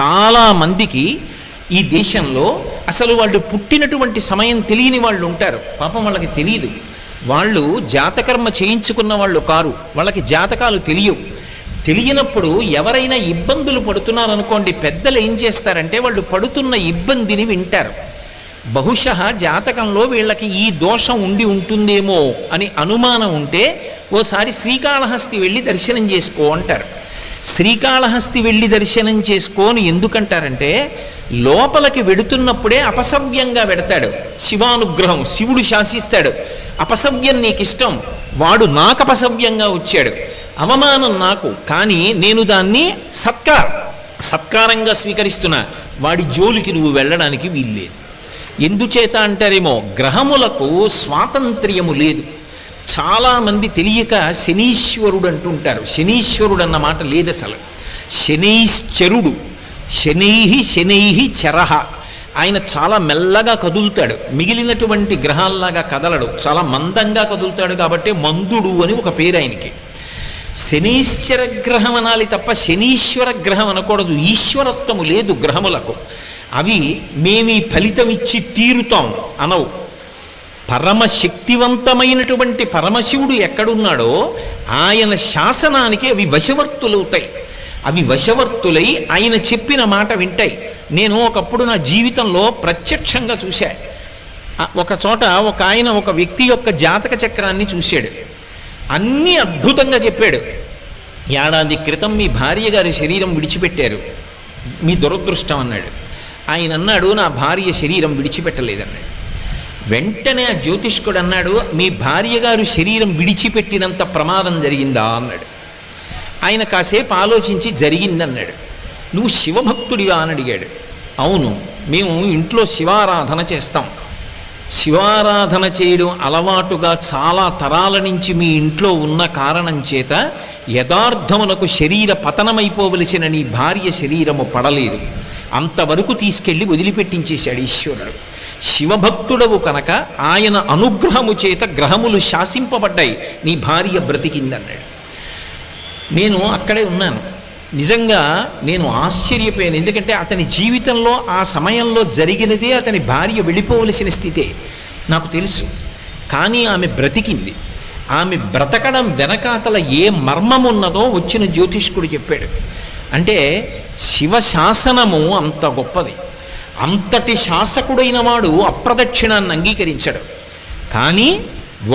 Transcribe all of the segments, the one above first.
చాలామందికి ఈ దేశంలో అసలు వాళ్ళు పుట్టినటువంటి సమయం తెలియని వాళ్ళు ఉంటారు. పాపం వాళ్ళకి తెలియదు. వాళ్ళు జాతకర్మ చేయించుకున్న వాళ్ళు కారు, వాళ్ళకి జాతకాలు తెలియనప్పుడు ఎవరైనా ఇబ్బందులు పడుతున్నారనుకోండి, పెద్దలు ఏం చేస్తారంటే వాళ్ళు పడుతున్న ఇబ్బందిని వింటారు. బహుశः జాతకంలో వీళ్ళకి ఈ దోషం ఉండి ఉంటుందేమో అని అనుమానం ఉంటే ఓసారి శ్రీకాళహస్తి వెళ్ళి దర్శనం చేసుకో అంటారు. శ్రీకాళహస్తి వెళ్ళి దర్శనం చేసుకోని ఎందుకంటారంటే, లోపలికి వెడుతున్నప్పుడే అపసవ్యంగా వెడతాడు. శివానుగ్రహం, శివుడు శాసిస్తాడు. అపసవ్యం నీకు ఇష్టం, వాడు నాకు అపసవ్యంగా వచ్చాడు, అవమానం నాకు, కానీ నేను దాన్ని సత్కారంగా స్వీకరిస్తున్నా, వాడి జోలికి నువ్వు వెళ్ళడానికి వీల్లేదు. ఎందుచేత అంటారేమో, గ్రహములకు స్వాతంత్ర్యము లేదు. చాలామంది తెలియక శనీశ్వరుడు అంటుంటారు. శనీశ్వరుడు అన్న మాట లేదు అసలు. శనైశ్చరుడు, శనైహి చరహ. ఆయన చాలా మెల్లగా కదులుతాడు, మిగిలినటువంటి గ్రహాల్లాగా కదలడు, చాలా మందంగా కదులుతాడు. కాబట్టి మందుడు అని ఒక పేరు ఆయనకి. శనీశ్వర గ్రహం అనాలి తప్ప శనీశ్వర గ్రహం అనకూడదు. ఈశ్వరత్వము లేదు గ్రహములకు. అవి మేమీ ఫలితం ఇచ్చి తీరుతాం అనవు. పరమశక్తివంతమైనటువంటి పరమశివుడు ఎక్కడున్నాడో ఆయన శాసనానికి అవి వశవర్తులవుతాయి. అవి వశవర్తులై ఆయన చెప్పిన మాట వింటాయి. నేను ఒకప్పుడు నా జీవితంలో ప్రత్యక్షంగా చూశా. ఒక చోట ఒక ఆయన ఒక వ్యక్తి యొక్క జాతక చక్రాన్ని చూశాడు. అన్నీ అద్భుతంగా చెప్పాడు. ఏడాది క్రితం మీ భార్య గారి శరీరం విడిచిపెట్టారు, మీ దురదృష్టం అన్నాడు. ఆయన అన్నాడు, నా భార్య శరీరం విడిచిపెట్టలేదన్నాడు. వెంటనే ఆ జ్యోతిష్కుడు అన్నాడు, మీ భార్య గారు శరీరం విడిచిపెట్టినంత ప్రమాదం జరిగిందా అన్నాడు. ఆయన కాసేపు ఆలోచించి జరిగిందన్నాడు. నువ్వు శివభక్తుడివా అని అడిగాడు. అవును, మేము ఇంట్లో శివారాధన చేస్తాం. శివారాధన చేయడం అలవాటుగా చాలా తరాల నుంచి మీ ఇంట్లో ఉన్న కారణం చేత యథార్థమునకు శరీర పతనమైపోవలసిన నీ భార్య శరీరము పడలేదు, అంతవరకు తీసుకెళ్ళి వదిలిపెట్టించేశాడు ఈశ్వరుడు. శివభక్తుడవు కనుక ఆయన అనుగ్రహము చేత గ్రహములు శాసింపబడ్డాయి, నీ భార్య బ్రతికిందన్నాడు. నేను అక్కడే ఉన్నాను. నిజంగా నేను ఆశ్చర్యపోయాను. ఎందుకంటే అతని జీవితంలో ఆ సమయంలో జరిగినదే అతని భార్య వెళ్ళిపోవలసిన స్థితే నాకు తెలుసు. కానీ ఆమె బ్రతికింది. ఆమె బ్రతకడం వెనకాతల ఏ మర్మం ఉన్నదో వచ్చిన జ్యోతిష్కుడు చెప్పాడు. అంటే శివశాసనము అంత గొప్పది. అంతటి శాసకుడైన వాడు అప్రదక్షిణాన్ని అంగీకరించడు. కానీ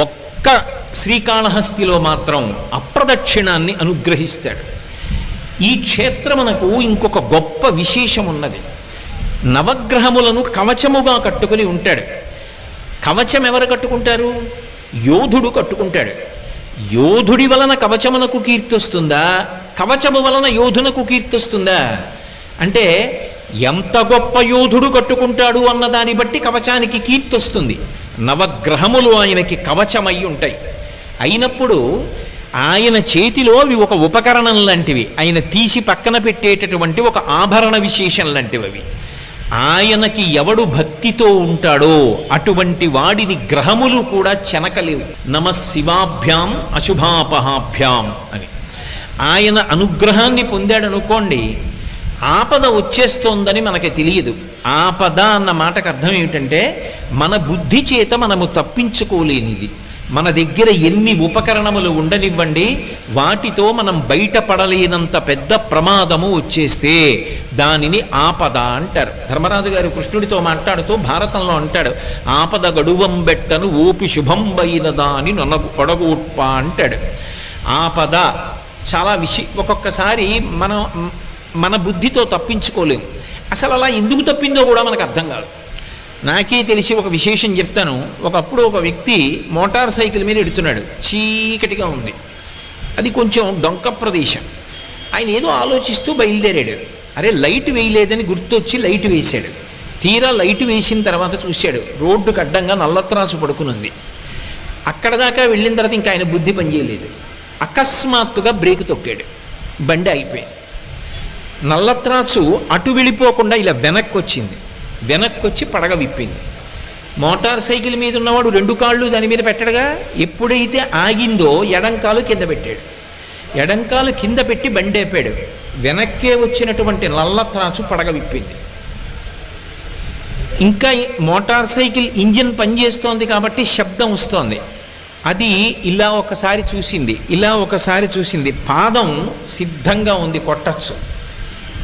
ఒక్క శ్రీకాళహస్తిలో మాత్రం అప్రదక్షిణాన్ని అనుగ్రహిస్తాడు. ఈ క్షేత్రమునకు ఇంకొక గొప్ప విశేషం ఉన్నది. నవగ్రహములను కవచముగా కట్టుకుని ఉంటాడు. కవచం ఎవరు కట్టుకుంటారు? యోధుడు కట్టుకుంటాడు. యోధుడి వలన కవచమునకు కీర్తి వస్తుందా, కవచము వలన యోధునకు కీర్తి వస్తుందా? అంటే ఎంత గొప్ప యోధుడు కట్టుకుంటాడు అన్న దాన్ని బట్టి కవచానికి కీర్తి వస్తుంది. నవగ్రహములు ఆయనకి కవచమై ఉంటాయి. అయినప్పుడు ఆయన చేతిలో అవి ఒక ఉపకరణం లాంటివి, ఆయన తీసి పక్కన పెట్టేటటువంటి ఒక ఆభరణ విశేషం లాంటివి అవి. ఆయనకి ఎవడు భక్తితో ఉంటాడో అటువంటి వాడిని గ్రహములు కూడా చెనకలేవు. నమ శివాభ్యాం అశుభాపహాభ్యాం అని ఆయన అనుగ్రహాన్ని పొందాడనుకోండి, ఆపద వచ్చేస్తోందని మనకి తెలియదు. ఆపద అన్న మాటకు అర్థం ఏమిటంటే మన బుద్ధి చేత మనము తప్పించుకోలేనిది. మన దగ్గర ఎన్ని ఉపకరణములు ఉండనివ్వండి, వాటితో మనం బయటపడలేనంత పెద్ద ప్రమాదము వచ్చేస్తే దానిని ఆపద అంటారు. ధర్మరాజు గారు కృష్ణుడితో మాట్లాడుతూ భారతంలో అంటాడు, ఆపద గడువంబెట్టను ఓపి శుభంబైనదా అని నొడగొట్ప అంటాడు. ఆపద చాలా ఒక్కొక్కసారి మన బుద్ధితో తప్పించుకోలేము. అసలు అలా ఎందుకు తప్పిందో కూడా మనకు అర్థం కాదు. నాకే తెలిసి ఒక విశేషం చెప్తాను. ఒకప్పుడు ఒక వ్యక్తి మోటార్ సైకిల్ మీద ఎడుతున్నాడు. చీకటిగా ఉంది, అది కొంచెం డొంక ప్రదేశం. ఆయన ఏదో ఆలోచిస్తూ బయలుదేరాడు. అరే లైట్ వేయలేదని గుర్తొచ్చి లైట్ వేశాడు. తీరా లైట్ వేసిన తర్వాత చూశాడు, రోడ్డుకు అడ్డంగా నల్లత్రాసు పడుకుని ఉంది. అక్కడ దాకా వెళ్ళిన తర్వాత ఇంకా ఆయన బుద్ధి పనిచేయలేదు. అకస్మాత్తుగా బ్రేక్ తొక్కాడు, బండి అయిపోయింది. నల్లత్రాసు అటు వెళ్ళిపోకుండా ఇలా వెనక్కి వచ్చింది. వెనక్కి వచ్చి పడగ విప్పింది. మోటార్ సైకిల్ మీద ఉన్నవాడు రెండు కాళ్ళు దాని మీద పెట్టడగా, ఎప్పుడైతే ఆగిందో ఎడంకాలు కింద పెట్టాడు. ఎడంకాలు కింద పెట్టి బండి ఆపాడు. వెనక్కే వచ్చినటువంటి నల్ల త్రాచు పడగ విప్పింది. ఇంకా మోటార్ సైకిల్ ఇంజిన్ పనిచేస్తోంది కాబట్టి శబ్దం వస్తోంది. అది ఇలా ఒకసారి చూసింది, ఇలా ఒకసారి చూసింది. పాదం సిద్ధంగా ఉంది, కొట్టచ్చు.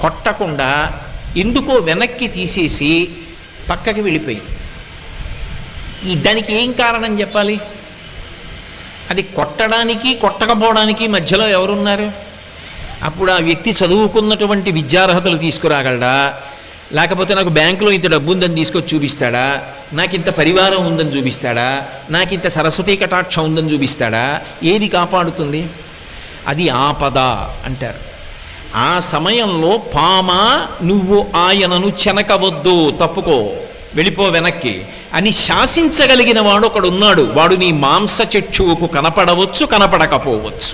కొట్టకుండా ఎందుకో వెనక్కి తీసేసి పక్కకి వెళ్ళిపోయింది. దానికి ఏం కారణం చెప్పాలి? అది కొట్టడానికి కొట్టకపోవడానికి మధ్యలో ఎవరున్నారు? అప్పుడు ఆ వ్యక్తి చదువుకున్నటువంటి విద్యార్హతలు తీసుకురాగలడా, లేకపోతే నాకు బ్యాంకులో ఇంత డబ్బు ఉందని తీసుకొచ్చి చూపిస్తాడా, నాకు ఇంత పరివారం ఉందని చూపిస్తాడా, నాకు ఇంత సరస్వతీ కటాక్షం ఉందని చూపిస్తాడా? ఏది కాపాడుతుంది? అది ఆపద అంటారు. ఆ సమయంలో పామా నువ్వు ఆయనను చెనకవద్దు, తప్పుకో, వెళ్ళిపో వెనక్కి అని శాసించగలిగిన వాడు ఒకడున్నాడు. వాడు నీ మాంసచక్షువుకు కనపడవచ్చు, కనపడకపోవచ్చు.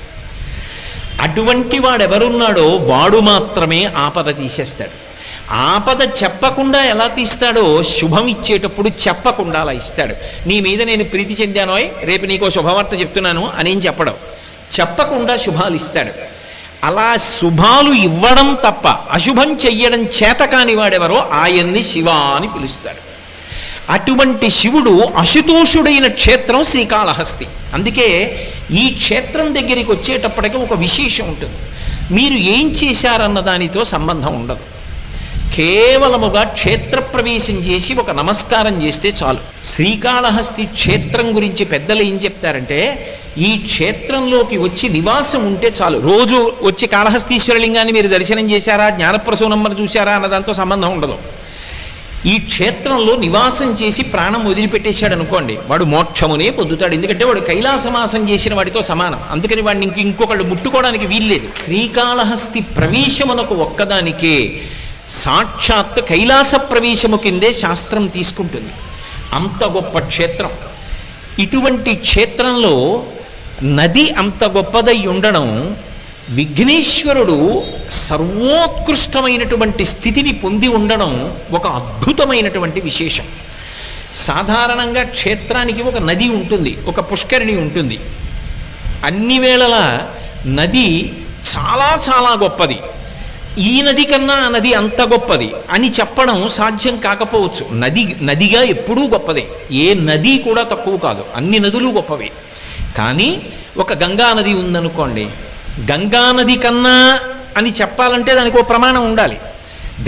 అటువంటి వాడెవరున్నాడో వాడు మాత్రమే ఆపద తీసేస్తాడు. ఆపద చెప్పకుండా ఎలా తీస్తాడో శుభం ఇచ్చేటప్పుడు చెప్పకుండా అలా ఇస్తాడు. నీ మీద నేను ప్రీతి చెందానోయ్, రేపు నీకో శుభవార్త చెప్తున్నాను అనేం చెప్పడం, చెప్పకుండా శుభాలు ఇస్తాడు. అలా శుభాలు ఇవ్వడం తప్ప అశుభం చెయ్యడం చేతకాని వాడెవరో ఆయన్ని శివ అని పిలుస్తాడు. అటువంటి శివుడు అశుతోషుడైన క్షేత్రం శ్రీకాళహస్తి. అందుకే ఈ క్షేత్రం దగ్గరికి వచ్చేటప్పటికి ఒక విశేషం ఉంటుంది. మీరు ఏం చేశారన్న దానితో సంబంధం ఉండదు. కేవలముగా క్షేత్ర ప్రవేశం చేసి ఒక నమస్కారం చేస్తే చాలు. శ్రీకాళహస్తి క్షేత్రం గురించి పెద్దలు ఏం చెప్తారంటే, ఈ క్షేత్రంలోకి వచ్చి నివాసం ఉంటే చాలు. రోజు వచ్చి కాళహస్తీశ్వరలింగాన్ని మీరు దర్శనం చేశారా, జ్ఞానప్రసూనమ్మను చూశారా అన్నదాంతో సంబంధం ఉండదు. ఈ క్షేత్రంలో నివాసం చేసి ప్రాణం వదిలిపెట్టేశాడు అనుకోండి, వాడు మోక్షమునే పొందుతాడు. ఎందుకంటే వాడు కైలాసమాసం చేసిన వాడితో సమానం. అందుకని వాడిని ఇంకొకళ్ళు ముట్టుకోవడానికి వీల్లేదు. శ్రీకాళహస్తి ప్రవేశమునకు ఒక్కదానికే సాక్షాత్ కైలాస ప్రవేశము కిందే శాస్త్రం తీసుకుంటుంది. అంత గొప్ప క్షేత్రం. ఇటువంటి క్షేత్రంలో నది అంత గొప్పదై ఉండడం, విఘ్నేశ్వరుడు సర్వోత్కృష్టమైనటువంటి స్థితిని పొంది ఉండడం ఒక అద్భుతమైనటువంటి విశేషం. సాధారణంగా క్షేత్రానికి ఒక నది ఉంటుంది, ఒక పుష్కరిణి ఉంటుంది. అన్ని వేళలా నది చాలా చాలా గొప్పది, ఈ నది కన్నా ఆ నది అంత గొప్పది అని చెప్పడం సాధ్యం కాకపోవచ్చు. నదిగా ఎప్పుడూ గొప్పదే, ఏ నది కూడా తక్కువ కాదు, అన్ని నదులు గొప్పవే. కానీ ఒక గంగా నది ఉందనుకోండి, గంగా నది కన్నా అని చెప్పాలంటే దానికి ఒక ప్రమాణం ఉండాలి.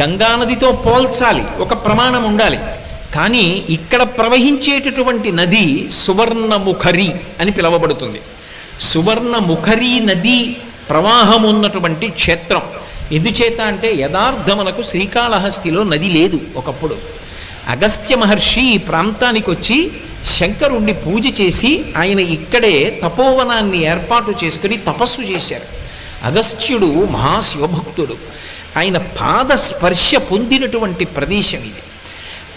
గంగా నదితో పోల్చాలి, ఒక ప్రమాణం ఉండాలి. కానీ ఇక్కడ ప్రవహించేటటువంటి నది సువర్ణముఖరి అని పిలువబడుతుంది. సువర్ణముఖరి నది ప్రవాహం ఉన్నటువంటి క్షేత్రం. ఎందుచేత అంటే యథార్థమునకు శ్రీకాళహస్తిలో నది లేదు ఒకప్పుడు. అగస్త్య మహర్షి ఈ ప్రాంతానికి వచ్చి శంకరుణ్ణి పూజ చేసి ఆయన ఇక్కడే తపోవనాన్ని ఏర్పాటు చేసుకుని తపస్సు చేశారు. అగస్త్యుడు మహాశివభక్తుడు. ఆయన పాద స్పర్శ పొందినటువంటి ప్రదేశం ఇది.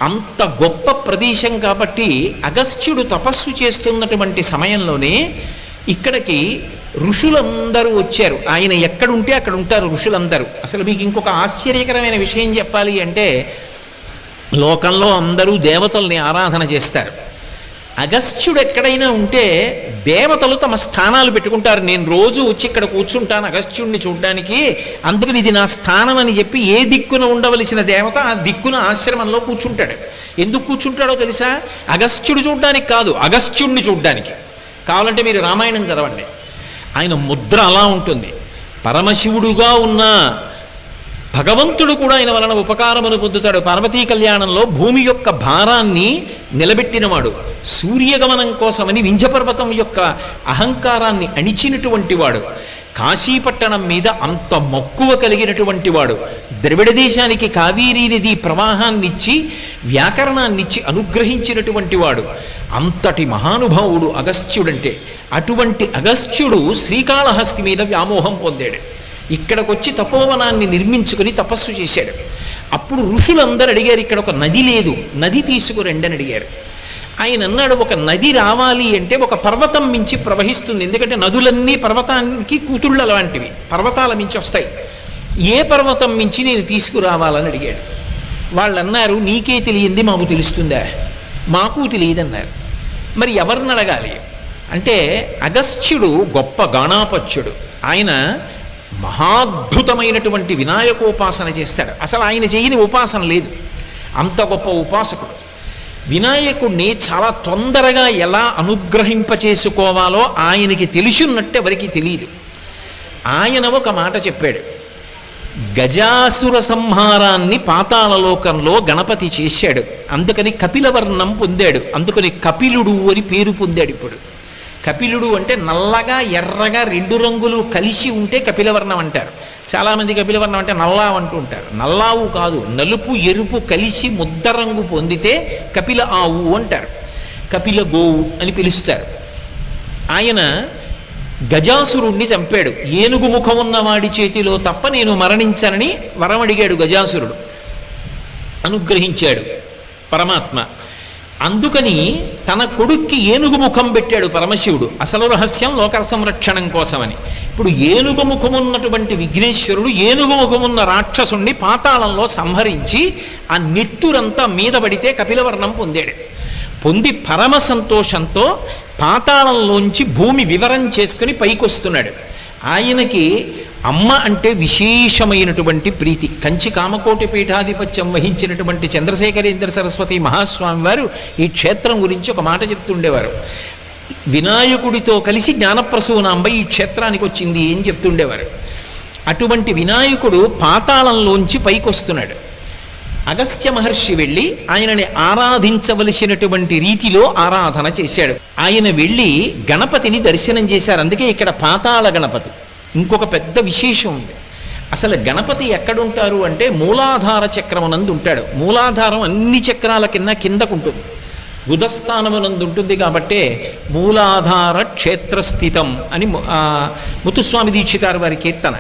అంత గొప్ప ప్రదేశం కాబట్టి అగస్త్యుడు తపస్సు చేస్తున్నటువంటి సమయంలోనే ఇక్కడికి ఋషులందరూ వచ్చారు. ఆయన ఎక్కడుంటే అక్కడ ఉంటారు ఋషులందరూ. అసలు మీకు ఇంకొక ఆశ్చర్యకరమైన విషయం చెప్పాలి అంటే, లోకంలో అందరూ దేవతల్ని ఆరాధన చేస్తారు. అగస్త్యుడు ఎక్కడైనా ఉంటే దేవతలు తమ స్థానాలు పెట్టుకుంటారు. నేను రోజు వచ్చి ఇక్కడ కూర్చుంటాను అగస్త్యుడిని చూడడానికి, అందుకని ఇది నా స్థానం అని చెప్పి ఏ దిక్కున ఉండవలసిన దేవత ఆ దిక్కున ఆశ్రమంలో కూర్చుంటాడు. ఎందుకు కూర్చుంటాడో తెలుసా? అగస్త్యుడు చూడడానికి కాదు, అగస్త్యుడిని చూడడానికి. కావాలంటే మీరు రామాయణం చదవండి, ఆయన ముద్ర అలా ఉంటుంది. పరమశివుడుగా ఉన్న భగవంతుడు కూడా ఆయన వలన ఉపకారమును పొందుతాడు. పార్వతీ కళ్యాణంలో భూమి యొక్క భారాన్ని నిలబెట్టినవాడు, సూర్యగమనం కోసమని వింధ్యపర్వతం యొక్క అహంకారాన్ని అణిచినటువంటి వాడు, కాశీపట్టణం మీద అంత మక్కువ కలిగినటువంటి వాడు, ద్రవిడ దేశానికి కావేరీ నది ప్రవాహాన్నిచ్చి వ్యాకరణాన్నిచ్చి అనుగ్రహించినటువంటి వాడు, అంతటి మహానుభావుడు అగస్త్యుడంటే. అటువంటి అగస్త్యుడు శ్రీకాళహస్తి మీద వ్యామోహం పొందాడు. ఇక్కడికొచ్చి తపోవనాన్ని నిర్మించుకుని తపస్సు చేశాడు. అప్పుడు ఋషులందరూ అడిగారు, ఇక్కడ ఒక నది లేదు, నది తీసుకురండి అని అడిగారు. ఆయన అన్నాడు, ఒక నది రావాలి అంటే ఒక పర్వతం మించి ప్రవహిస్తుంది. ఎందుకంటే నదులన్నీ పర్వతానికి కూతుళ్ళ లాంటివి, పర్వతాల మించి వస్తాయి. ఏ పర్వతం మించి నేను తీసుకురావాలని అడిగాడు. వాళ్ళు అన్నారు, నీకే తెలియంది మాకు తెలుస్తుందా? మాకు తెలియదన్నారు. మరి ఎవరిని అడగాలి అంటే, అగస్త్యుడు గొప్ప గాణాపత్యుడు. ఆయన మహాద్భుతమైనటువంటి వినాయకోపాసన చేస్తాడు. అసలు ఆయన చేయని ఉపాసన లేదు, అంత గొప్ప ఉపాసకుడు. వినాయకుడిని చాలా తొందరగా ఎలా అనుగ్రహింపచేసుకోవాలో ఆయనకి తెలిసినట్టు ఎవరికి తెలియదు. ఆయన ఒక మాట చెప్పాడు, గజాసుర సంహారాన్ని పాతాళలోకంలో గణపతి చేశాడు, అందుకని కపిలవర్ణం పొందాడు, అందుకని కపిలుడు అని పేరు పొందాడు. ఇప్పుడు కపిలుడు అంటే నల్లగా ఎర్రగా రెండు రంగులు కలిసి ఉంటే కపిలవర్ణం అంటారు. చాలామంది కపిలవర్ణం అంటే నల్లా అంటూ ఉంటారు. నల్లావు కాదు, నలుపు ఎరుపు కలిసి ముద్ద రంగు పొందితే కపిల ఆవు అంటారు, కపిల గోవు అని పిలుస్తారు. ఆయన గజాసురుణ్ణి చంపాడు. ఏనుగు ముఖం ఉన్నవాడి చేతిలో తప్ప నేను మరణించనని వరం అడిగాడు గజాసురుడు, అనుగ్రహించాడు పరమాత్మ. అందుకని తన కొడుక్కి ఏనుగు ముఖం పెట్టాడు పరమశివుడు, అసలు రహస్యం లోక సంరక్షణం కోసమని. ఇప్పుడు ఏనుగు ముఖమున్నటువంటి విఘ్నేశ్వరుడు ఏనుగు ముఖమున్న రాక్షసుణ్ణి పాతాళంలో సంహరించి ఆ నెత్తురంతా మీద పడితే కపిలవర్ణం పొందాడు. పొంది పరమ సంతోషంతో పాతాళంలోంచి భూమి వివరం చేసుకుని పైకొస్తున్నాడు. ఆయనకి అమ్మ అంటే విశేషమైనటువంటి ప్రీతి. కంచి కామకోటి పీఠాధిపత్యం వహించినటువంటి చంద్రశేఖరేంద్ర సరస్వతి మహాస్వామి వారు ఈ క్షేత్రం గురించి ఒక మాట చెప్తుండేవారు. వినాయకుడితో కలిసి జ్ఞానప్రసూనాంబ ఈ క్షేత్రానికి వచ్చింది అని చెప్తుండేవారు. అటువంటి వినాయకుడు పాతాళంలోంచి పైకొస్తున్నాడు. అగస్త్య మహర్షి వెళ్ళి ఆయనని ఆరాధించవలసినటువంటి రీతిలో ఆరాధన చేశాడు. ఆయన వెళ్ళి గణపతిని దర్శనం చేశారు. అందుకే ఇక్కడ పాతాళ గణపతి. ఇంకొక పెద్ద విశేషం ఉంది. అసలు గణపతి ఎక్కడుంటారు అంటే మూలాధార చక్రమునందు ఉంటాడు. మూలాధారం అన్ని చక్రాల కిందకుంటుంది, బుధస్థానమునందు ఉంటుంది. కాబట్టే మూలాధార క్షేత్రస్థితం అని ముత్తుస్వామి దీక్షితారు వారి కీర్తన.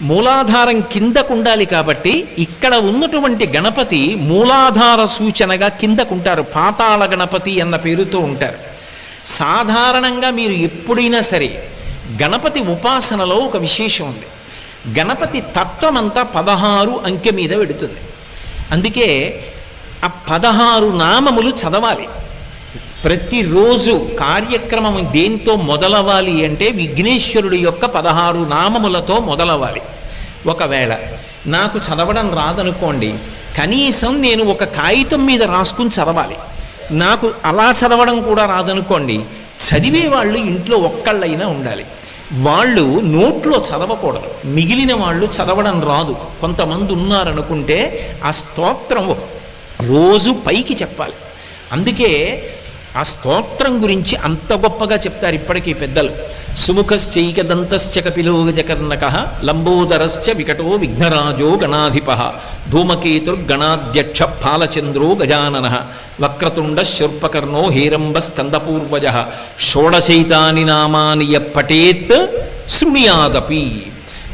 మూలాధారం కిందకు ఉండాలి కాబట్టి ఇక్కడ ఉన్నటువంటి గణపతి మూలాధార సూచనగా కిందకుంటారు. పాతాళ గణపతి అన్న పేరుతో ఉంటారు. సాధారణంగా మీరు ఎప్పుడైనా సరే గణపతి ఉపాసనలో ఒక విశేషం ఉంది. గణపతి తత్వమంతా 16 అంకె మీద పెడుతుంది. అందుకే ఆ 16 నామములు చదవాలి. ప్రతిరోజు కార్యక్రమం దేంతో మొదలవ్వాలి అంటే విఘ్నేశ్వరుడి యొక్క 16 నామములతో మొదలవ్వాలి. ఒకవేళ నాకు చదవడం రాదనుకోండి, కనీసం నేను ఒక కాగితం మీద రాసుకుని చదవాలి. నాకు అలా చదవడం కూడా రాదనుకోండి, చదివే వాళ్ళు ఇంట్లో ఒక్కళ్ళైనా ఉండాలి. వాళ్ళు నోట్లో చదవకూడదు, మిగిలిన వాళ్ళు చదవడం రాదు కొంతమంది ఉన్నారనుకుంటే ఆ స్తోత్రం రోజు పైకి చెప్పాలి. అందుకే ఆ స్తోత్రం గురించి అంత గొప్పగా చెప్తారు ఇప్పటికీ పెద్దలు. సుముఖశ్చైకదంతశ్చ కపిలో గజకర్ణకః లంబోదరశ్చ వికటో విఘ్నరాజో గణాధిపః ధూమకేతుర్గణాధ్యక్ష ఫాలచంద్రో గజాననః వక్రతుండ శూర్పకర్ణో హేరంబ స్కందపూర్వజః షోడశైతాని నామాని పఠేత్ శృణుయాదపి.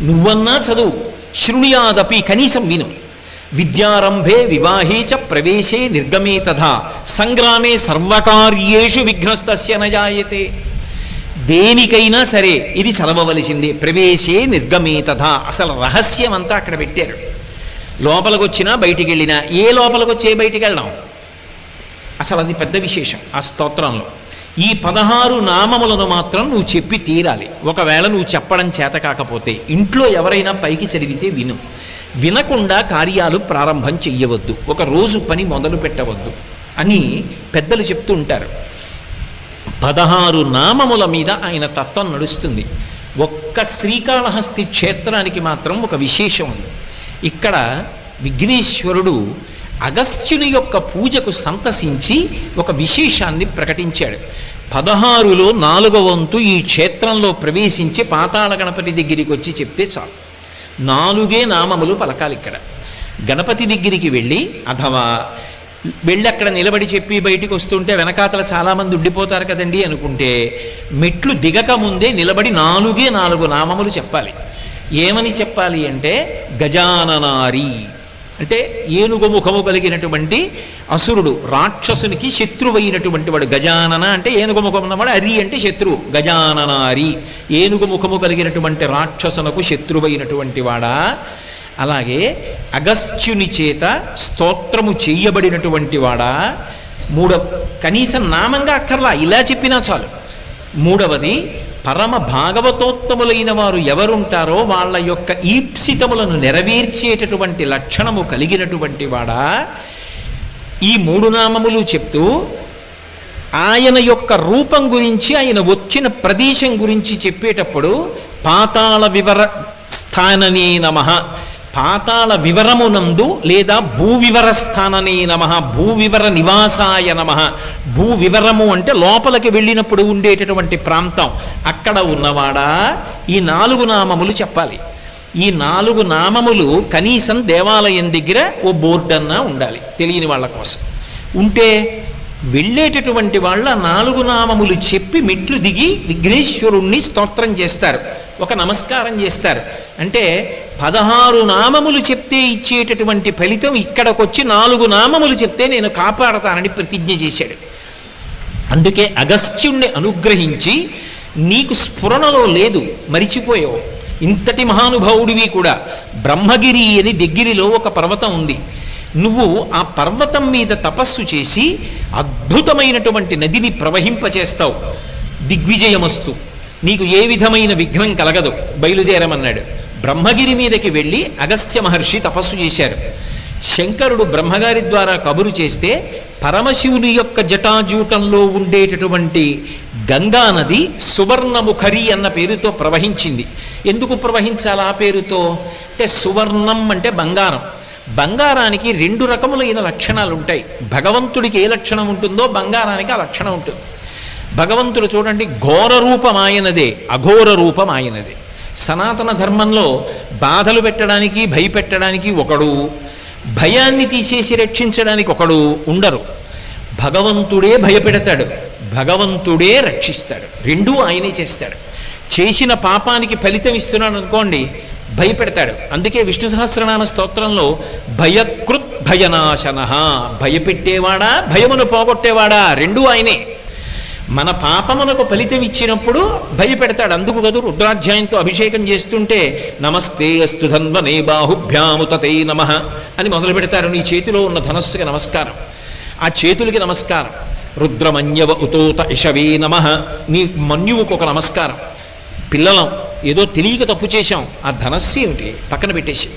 నువ్వన్నా చదువు, శృణుయాదపి కనీసం విను. విద్యారంభే వివాహే చ ప్రవేశే నిర్గమే తథా సంగ్రామే సర్వకార్యేషు విఘ్నస్తస్య న జాయతే. దేనికైనా సరే ఇది చదవవలసిందే. ప్రవేశే నిర్గమే తథా, అసలు రహస్యం అంతా అక్కడ పెట్టారు. లోపలికి వచ్చినా బయటికి వెళ్ళినా, ఏ లోపలికి వచ్చే బయటికి వెళ్ళాం, అసలు అది పెద్ద విశేషం ఆ స్తోత్రంలో. ఈ 16 నామములను మాత్రం నువ్వు చెప్పి తీరాలి. ఒకవేళ నువ్వు చెప్పడం చేత కాకపోతే ఇంట్లో ఎవరైనా పైకి చదివితే విను, వినకుండా కార్యాలు ప్రారంభం చెయ్యవద్దు, ఒక రోజు పని మొదలు పెట్టవద్దు అని పెద్దలు చెప్తూ ఉంటారు. 16 నామముల మీద ఆయన తత్వం నడుస్తుంది. ఒక్క శ్రీకాళహస్తి క్షేత్రానికి మాత్రం ఒక విశేషం ఉంది. ఇక్కడ విఘ్నేశ్వరుడు అగస్త్యుని యొక్క పూజకు సంతసించి ఒక విశేషాన్ని ప్రకటించాడు. 16లో 4వ వంతు ఈ క్షేత్రంలో ప్రవేశించి పాతాళ గణపతి దగ్గరికి వచ్చి చెప్తే చాలు. 4 నామములు పలకాలి. ఇక్కడ గణపతి దగ్గరికి వెళ్ళి అథవా వెళ్ళి అక్కడ నిలబడి చెప్పి బయటికి వస్తుంటే వెనకాతల చాలామంది ఉండిపోతారు కదండి అనుకుంటే, మెట్లు దిగక ముందే నిలబడి 4 నామములు చెప్పాలి. ఏమని చెప్పాలి అంటే గజాననారి అంటే ఏనుగు ముఖము కలిగినటువంటి అసురుడు, రాక్షసునికి శత్రువైనటువంటి వాడు. గజానన అంటే ఏనుగు ముఖం ఉన్నవాడు, అరి అంటే శత్రువు. గజాననారి ఏనుగు ముఖము కలిగినటువంటి రాక్షసునకు శత్రువైనటువంటి వాడా. అలాగే అగస్త్యుని చేత స్తోత్రము చెయ్యబడినటువంటి వాడా. కనీసం నామంగా అక్కర్లా, ఇలా చెప్పినా చాలు. 3వది పరమ భాగవతోత్తములైన వారు ఎవరుంటారో వాళ్ళ యొక్క ఈప్సితములను నెరవేర్చేటటువంటి లక్షణము కలిగినటువంటి వాడా ఈ 3 నామములు చెప్తూ ఆయన యొక్క రూపం గురించి, ఆయన వచ్చిన ప్రదేశం గురించి చెప్పేటప్పుడు పాతాళ వివర స్థాననే నమః, పాతాళ వివరమునందు లేదా భూవివర స్థాననే నమః, భూవివర నివాసాయ నమః. భూవివరము అంటే లోపలికి వెళ్ళినప్పుడు ఉండేటటువంటి ప్రాంతం, అక్కడ ఉన్నవాడా ఈ 4 నామములు చెప్పాలి. ఈ 4 నామములు కనీసం దేవాలయం దగ్గర ఓ బోర్డు అన్నా ఉండాలి తెలియని వాళ్ళ కోసం. ఉంటే వెళ్ళేటటువంటి వాళ్ళ 4 నామములు చెప్పి మెట్లు దిగి విఘ్నేశ్వరుణ్ణి స్తోత్రం చేస్తారు, ఒక నమస్కారం చేస్తారు. అంటే 16 నామములు చెప్తే ఇచ్చేటటువంటి ఫలితం ఇక్కడికొచ్చి 4 నామములు చెప్తే నేను కాపాడతానని ప్రతిజ్ఞ చేశాడు. అందుకే అగస్త్యుణ్ణి అనుగ్రహించి నీకు స్ఫురణలో లేదు, మరిచిపోయావు. ఇంతటి మహానుభావుడివి కూడా. బ్రహ్మగిరి అని దగ్గరిలో ఒక పర్వతం ఉంది. నువ్వు ఆ పర్వతం మీద తపస్సు చేసి అద్భుతమైనటువంటి నదిని ప్రవహింపచేస్తావు. దిగ్విజయమస్తు, నీకు ఏ విధమైన విఘ్నం కలగదు, బయలుదేరమన్నాడు. బ్రహ్మగిరి మీదకి వెళ్ళి అగస్త్య మహర్షి తపస్సు చేశారు. శంకరుడు బ్రహ్మగారి ద్వారా కబురు చేస్తే పరమశివుని యొక్క జటాజూటంలో ఉండేటటువంటి గంగా నది సువర్ణముఖరి అన్న పేరుతో ప్రవహించింది. ఎందుకు ప్రవహించాలి ఆ పేరుతో అంటే, సువర్ణం అంటే బంగారం. బంగారానికి 2 రకములైన లక్షణాలు ఉంటాయి. భగవంతుడికి ఏ లక్షణం ఉంటుందో బంగారానికి ఆ లక్షణం ఉంటుంది. భగవంతుడు చూడండి, ఘోర రూపం ఆయనదే, అఘోర రూపం ఆయనదే. సనాతన ధర్మంలో బాధలు పెట్టడానికి, భయపెట్టడానికి ఒకడు, భయాన్ని తీసేసి రక్షించడానికి ఒకడు ఉండరు. భగవంతుడే భయపెడతాడు, భగవంతుడే రక్షిస్తాడు. 2 ఆయనే చేస్తాడు. చేసిన పాపానికి ఫలితం ఇస్తున్నాడు అనుకోండి, భయపెడతాడు. అందుకే విష్ణు సహస్రనామ స్తోత్రంలో భయకృత్ భయనాశన, భయపెట్టేవాడా భయమును పోగొట్టేవాడా 2 ఆయనే. మన పాపమునకు ఫలితం ఇచ్చినప్పుడు భయపెడతాడు. అందుకు కదూ రుద్రాధ్యాయంతో అభిషేకం చేస్తుంటే నమస్తే అస్తు ధన్వనే బాహుభ్యాముతతే నమః అని మొదలు పెడతారు. నీ చేతిలో ఉన్న ధనస్సుకి నమస్కారం, ఆ చేతులకి నమస్కారం. రుద్రమన్యవ ఉతోత ఇషవే నమః, నీ మన్యువుకు ఒక నమస్కారం. పిల్లలం ఏదో తెలియక తప్పు చేశాం, ఆ ధనస్సు ఏమిటి పక్కన పెట్టేసి,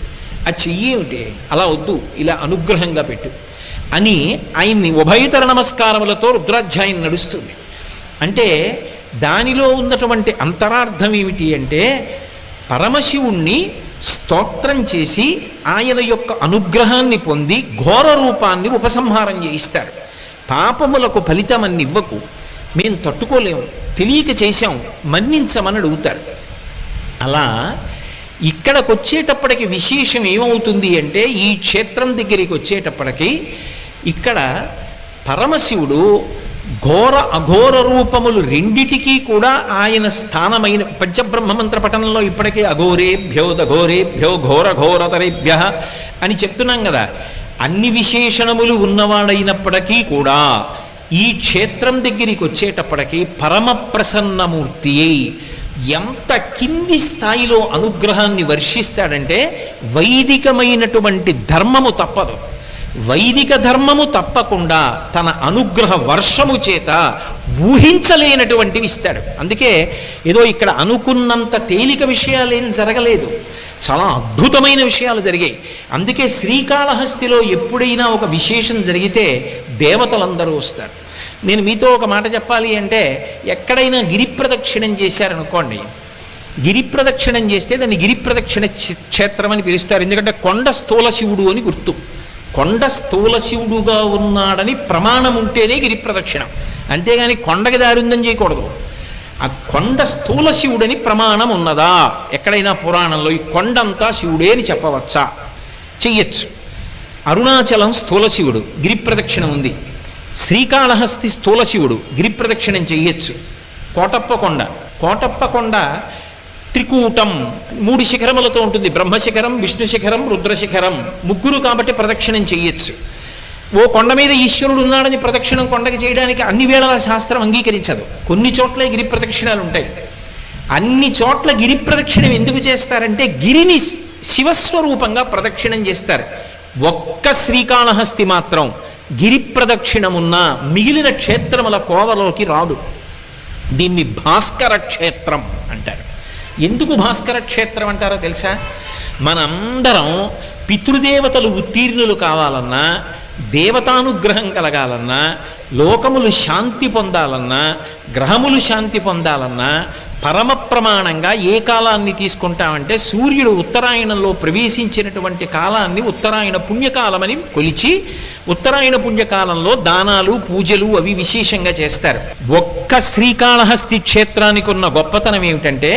ఆ చెయ్యి ఏమిటి అలా వద్దు, ఇలా అనుగ్రహంగా పెట్టు అని ఆయన్ని ఉభయతర నమస్కారములతో రుద్రాధ్యాయం నడుస్తుంది. అంటే దానిలో ఉన్నటువంటి అంతరార్థం ఏమిటి అంటే, పరమశివుణ్ణి స్తోత్రం చేసి ఆయన యొక్క అనుగ్రహాన్ని పొంది ఘోర రూపాన్ని ఉపసంహారం చేయిస్తారు. పాపములకు ఫలితమని ఇవ్వకు, మేము తట్టుకోలేము, తెలియక చేశాం, మన్నించమని అడుగుతారు. అలా ఇక్కడికి వచ్చేటప్పటికి విశేషం ఏమవుతుంది అంటే, ఈ క్షేత్రం దగ్గరికి వచ్చేటప్పటికి ఇక్కడ పరమశివుడు ఘోర అఘోర రూపములు రెండిటికీ కూడా ఆయన స్థానమైన పంచబ్రహ్మమంత్ర పఠనంలో ఇప్పటికే అఘోరేభ్యో దఘోరేభ్యో ఘోర ఘోరతరేభ్య అని చెప్తున్నాం కదా. అన్ని విశేషణములు ఉన్నవాడైనప్పటికీ కూడా ఈ క్షేత్రం దగ్గరికి వచ్చేటప్పటికి పరమ ప్రసన్నమూర్తి అయి ఎంత కింది స్థాయిలో అనుగ్రహాన్ని వర్షిస్తాడంటే, వైదికమైనటువంటి ధర్మము తప్పదు, వైదిక ధర్మము తప్పకుండా తన అనుగ్రహ వర్షము చేత ఊహించలేనటువంటివి ఇస్తాడు. అందుకే ఏదో ఇక్కడ అనుకున్నంత తేలిక విషయాలేం జరగలేదు, చాలా అద్భుతమైన విషయాలు జరిగాయి. అందుకే శ్రీకాళహస్తిలో ఎప్పుడైనా ఒక విశేషం జరిగితే దేవతలందరూ వస్తారు. నేను మీతో ఒక మాట చెప్పాలి అంటే, ఎక్కడైనా గిరి ప్రదక్షిణం చేశారనుకోండి, గిరి ప్రదక్షిణం చేస్తే దాన్ని గిరి ప్రదక్షిణ క్షేత్రం అని పిలుస్తారు. ఎందుకంటే కొండ స్థూల శివుడు అని గుర్తు. కొండ స్థూల శివుడుగా ఉన్నాడని ప్రమాణం ఉంటేనే గిరి ప్రదక్షిణం, అంతేగాని కొండకి దారి ఉందని చేయకూడదు. ఆ కొండ స్థూల శివుడని ప్రమాణం ఉన్నదా ఎక్కడైనా పురాణంలో? ఈ కొండంతా శివుడే అని చెప్పవచ్చా? చెయ్యొచ్చు. అరుణాచలం స్థూల శివుడు, గిరి ప్రదక్షిణం ఉంది. శ్రీకాళహస్తి స్థూల శివుడు, గిరి ప్రదక్షిణం చెయ్యొచ్చు. కోటప్పకొండ త్రికూటం 3 శిఖరములతో ఉంటుంది. బ్రహ్మశిఖరం, విష్ణు శిఖరం, రుద్రశిఖరం, 3 కాబట్టి ప్రదక్షిణం చెయ్యొచ్చు. ఓ కొండ మీద ఈశ్వరుడు ఉన్నాడని ప్రదక్షిణం కొండకి చేయడానికి అన్ని వేళల శాస్త్రం అంగీకరించదు. కొన్ని చోట్ల గిరి ప్రదక్షిణాలు ఉంటాయి. అన్ని చోట్ల గిరి ప్రదక్షిణం ఎందుకు చేస్తారంటే, గిరిని శివస్వరూపంగా ప్రదక్షిణం చేస్తారు. ఒక్క శ్రీకాళహస్తి మాత్రం గిరి ప్రదక్షిణమున్న మిగిలిన క్షేత్రముల కోవలోకి రాదు. దీన్ని భాస్కర క్షేత్రం అంటారు. ఎందుకు భాస్కర క్షేత్రం అంటారో తెలుసా? మనందరం పితృదేవతలు ఉత్తీర్ణులు కావాలన్నా, దేవతానుగ్రహం కలగాలన్నా, లోకములు శాంతి పొందాలన్నా, గ్రహములు శాంతి పొందాలన్నా పరమ ప్రమాణంగా ఏ కాలాన్ని తీసుకుంటామంటే సూర్యుడు ఉత్తరాయణంలో ప్రవేశించినటువంటి కాలాన్ని ఉత్తరాయణ పుణ్యకాలమని కొలిచి ఉత్తరాయణ పుణ్యకాలంలో దానాలు పూజలు అవి విశేషంగా చేస్తారు. ఒక్క శ్రీకాళహస్తి క్షేత్రానికి ఉన్న గొప్పతనం ఏమిటంటే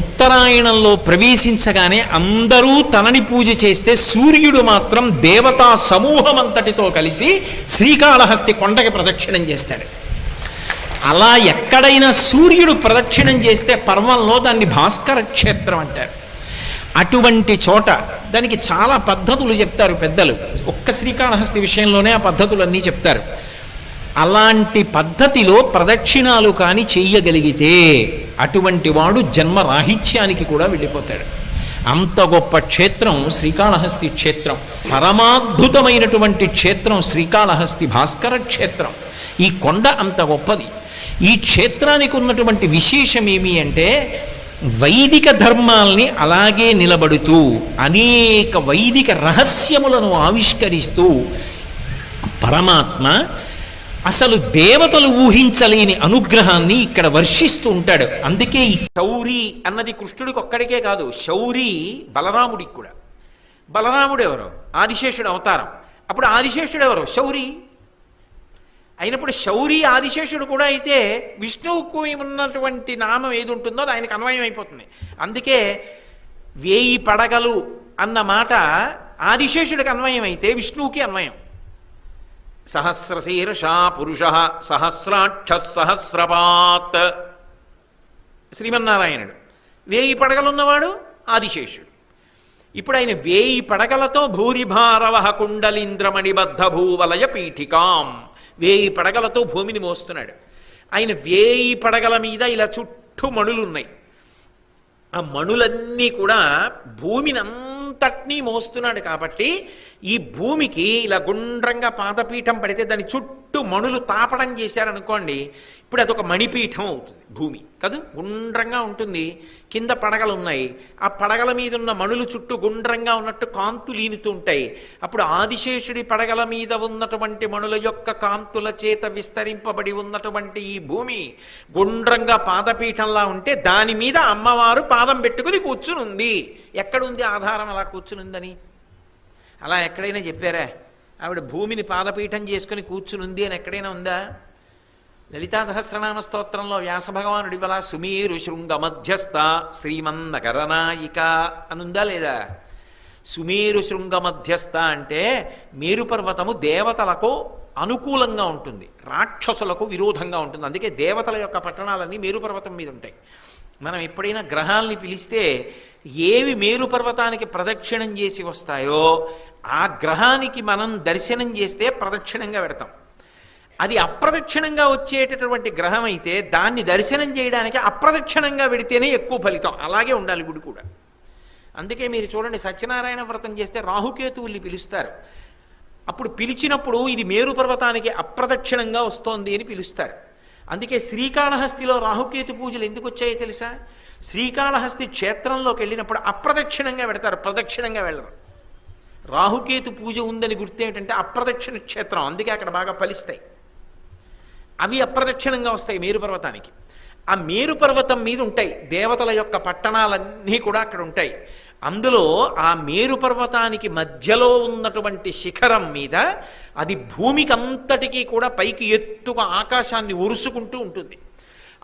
ఉత్తరాయణంలో ప్రవేశించగానే అందరూ తనని పూజ చేస్తే సూర్యుడు మాత్రం దేవతా సమూహం అంతటితో కలిసి శ్రీకాళహస్తి కొండకి ప్రదక్షిణం చేస్తాడు. అలా ఎక్కడైనా సూర్యుడు ప్రదక్షిణం చేస్తే పర్వంలో దాన్ని భాస్కర క్షేత్రం అంటారు. అటువంటి చోట దానికి చాలా పద్ధతులు చెప్తారు పెద్దలు. ఒక్క శ్రీకాళహస్తి విషయంలోనే ఆ పద్ధతులన్నీ చెప్తారు. అలాంటి పద్ధతిలో ప్రదక్షిణాలు కానీ చెయ్యగలిగితే అటువంటి వాడు జన్మరాహిత్యానికి కూడా వెళ్ళిపోతాడు. అంత గొప్ప క్షేత్రం శ్రీకాళహస్తి క్షేత్రం. పరమాద్భుతమైనటువంటి క్షేత్రం శ్రీకాళహస్తి భాస్కర క్షేత్రం. ఈ కొండ అంత గొప్పది. ఈ క్షేత్రానికి ఉన్నటువంటి విశేషం ఏమి అంటే వైదిక ధర్మాల్ని అలాగే నిలబడుతూ అనేక వైదిక రహస్యములను ఆవిష్కరిస్తూ పరమాత్మ అసలు దేవతలు ఊహించలేని అనుగ్రహాన్ని ఇక్కడ వర్షిస్తూ ఉంటాడు. అందుకే ఈ శౌరి అన్నది కృష్ణుడికి ఒక్కడికే కాదు, శౌరి బలరాముడికి కూడా. బలరాముడు ఎవరు? ఆదిశేషుడు అవతారం. అప్పుడు ఆదిశేషుడు ఎవరు? శౌరి. అయినప్పుడు శౌరి ఆదిశేషుడు కూడా అయితే విష్ణువుకు ఉన్నటువంటి నామం ఏది ఉంటుందో అది ఆయనకు అన్వయం అయిపోతుంది. అందుకే 1000 పడగలు అన్న మాట ఆదిశేషుడికి అన్వయం అయితే విష్ణువుకి అన్వయం. సహస్రశీర్షా పురుష సహస్రాక్ష సహస్రపాత్ శ్రీమన్నారాయణుడు. 1000 పడగలున్నవాడు ఆదిశేషుడు. ఇప్పుడు ఆయన 1000 పడగలతో భూరిభారవహ కుండలీంద్రమణిబద్ధ భూవలయ పీఠికాం 1000 పడగలతో భూమిని మోస్తున్నాడు. ఆయన 1000 పడగల మీద ఇలా చుట్టూ మణులున్నాయి. ఆ మణులన్నీ కూడా భూమిని అంతటినీ మోస్తున్నాడు. కాబట్టి ఈ భూమికి ఇలా గుండ్రంగా పాదపీఠం పడితే దాని చుట్టూ మణులు తాపడం చేశారనుకోండి, ఇప్పుడు అదొక మణిపీఠం అవుతుంది. భూమి కాదు, గుండ్రంగా ఉంటుంది. కింద పడగలు ఉన్నాయి. ఆ పడగల మీద ఉన్న మణులు చుట్టూ గుండ్రంగా ఉన్నట్టు కాంతులు ఈనుతూ ఉంటాయి. అప్పుడు ఆదిశేషుడి పడగల మీద ఉన్నటువంటి మణుల యొక్క కాంతుల చేత విస్తరింపబడి ఉన్నటువంటి ఈ భూమి గుండ్రంగా పాదపీఠంలా ఉంటే దాని మీద అమ్మవారు పాదం పెట్టుకుని కూర్చునుంది. ఎక్కడుంది ఆధారం అలా కూర్చునుందని? అలా ఎక్కడైనా చెప్పారా? ఆవిడ భూమిని పాదపీఠం చేసుకుని కూర్చునుంది అని ఎక్కడైనా ఉందా? లలితా సహస్రనామ స్తోత్రంలో వ్యాస భగవానుడి వల్ల సుమేరు శృంగ మధ్యస్థ శ్రీమన్నకరనాయిక అనుందా లేదా? సుమేరు శృంగ మధ్యస్థ అంటే మేరు పర్వతము దేవతలకు అనుకూలంగా ఉంటుంది, రాక్షసులకు విరోధంగా ఉంటుంది. అందుకే దేవతల యొక్క పట్టణాలన్నీ మేరు పర్వతం మీద ఉంటాయి. మనం ఎప్పుడైనా గ్రహాల్ని పిలిస్తే ఏవి మేరు పర్వతానికి ప్రదక్షిణం చేసి వస్తాయో ఆ గ్రహానికి మనం దర్శనం చేస్తే ప్రదక్షిణంగా పెడతాం. అది అప్రదక్షిణంగా వచ్చేటటువంటి గ్రహం అయితే దాన్ని దర్శనం చేయడానికి అప్రదక్షిణంగా పెడితేనే ఎక్కువ ఫలితం. అలాగే ఉండాలి గుడి కూడా. అందుకే మీరు చూడండి, సత్యనారాయణ వ్రతం చేస్తే రాహుకేతువుల్ని పిలుస్తారు. అప్పుడు పిలిచినప్పుడు ఇది మేరు పర్వతానికి అప్రదక్షిణంగా వస్తోంది అని పిలుస్తారు. అందుకే శ్రీకాళహస్తిలో రాహుకేతు పూజలు ఎందుకు వచ్చాయో తెలుసా? శ్రీకాళహస్తి క్షేత్రంలోకి వెళ్ళినప్పుడు అప్రదక్షిణంగా పెడతారు, ప్రదక్షిణంగా వెళ్ళరు. రాహుకేతు పూజ ఉందని గుర్తు ఏమిటంటే అప్రదక్షిణ క్షేత్రం, అందుకే అక్కడ బాగా ఫలిస్తాయి. అవి అప్రదక్షిణంగా వస్తాయి మేరు పర్వతానికి. ఆ మేరు పర్వతం మీద ఉంటాయి దేవతల యొక్క పట్టణాలన్నీ కూడా అక్కడ ఉంటాయి. అందులో ఆ మేరు పర్వతానికి మధ్యలో ఉన్నటువంటి శిఖరం మీద అది భూమికంతటికీ కూడా పైకి ఎత్తుగా ఆకాశాన్ని ఉరుసుకుంటూ ఉంటుంది.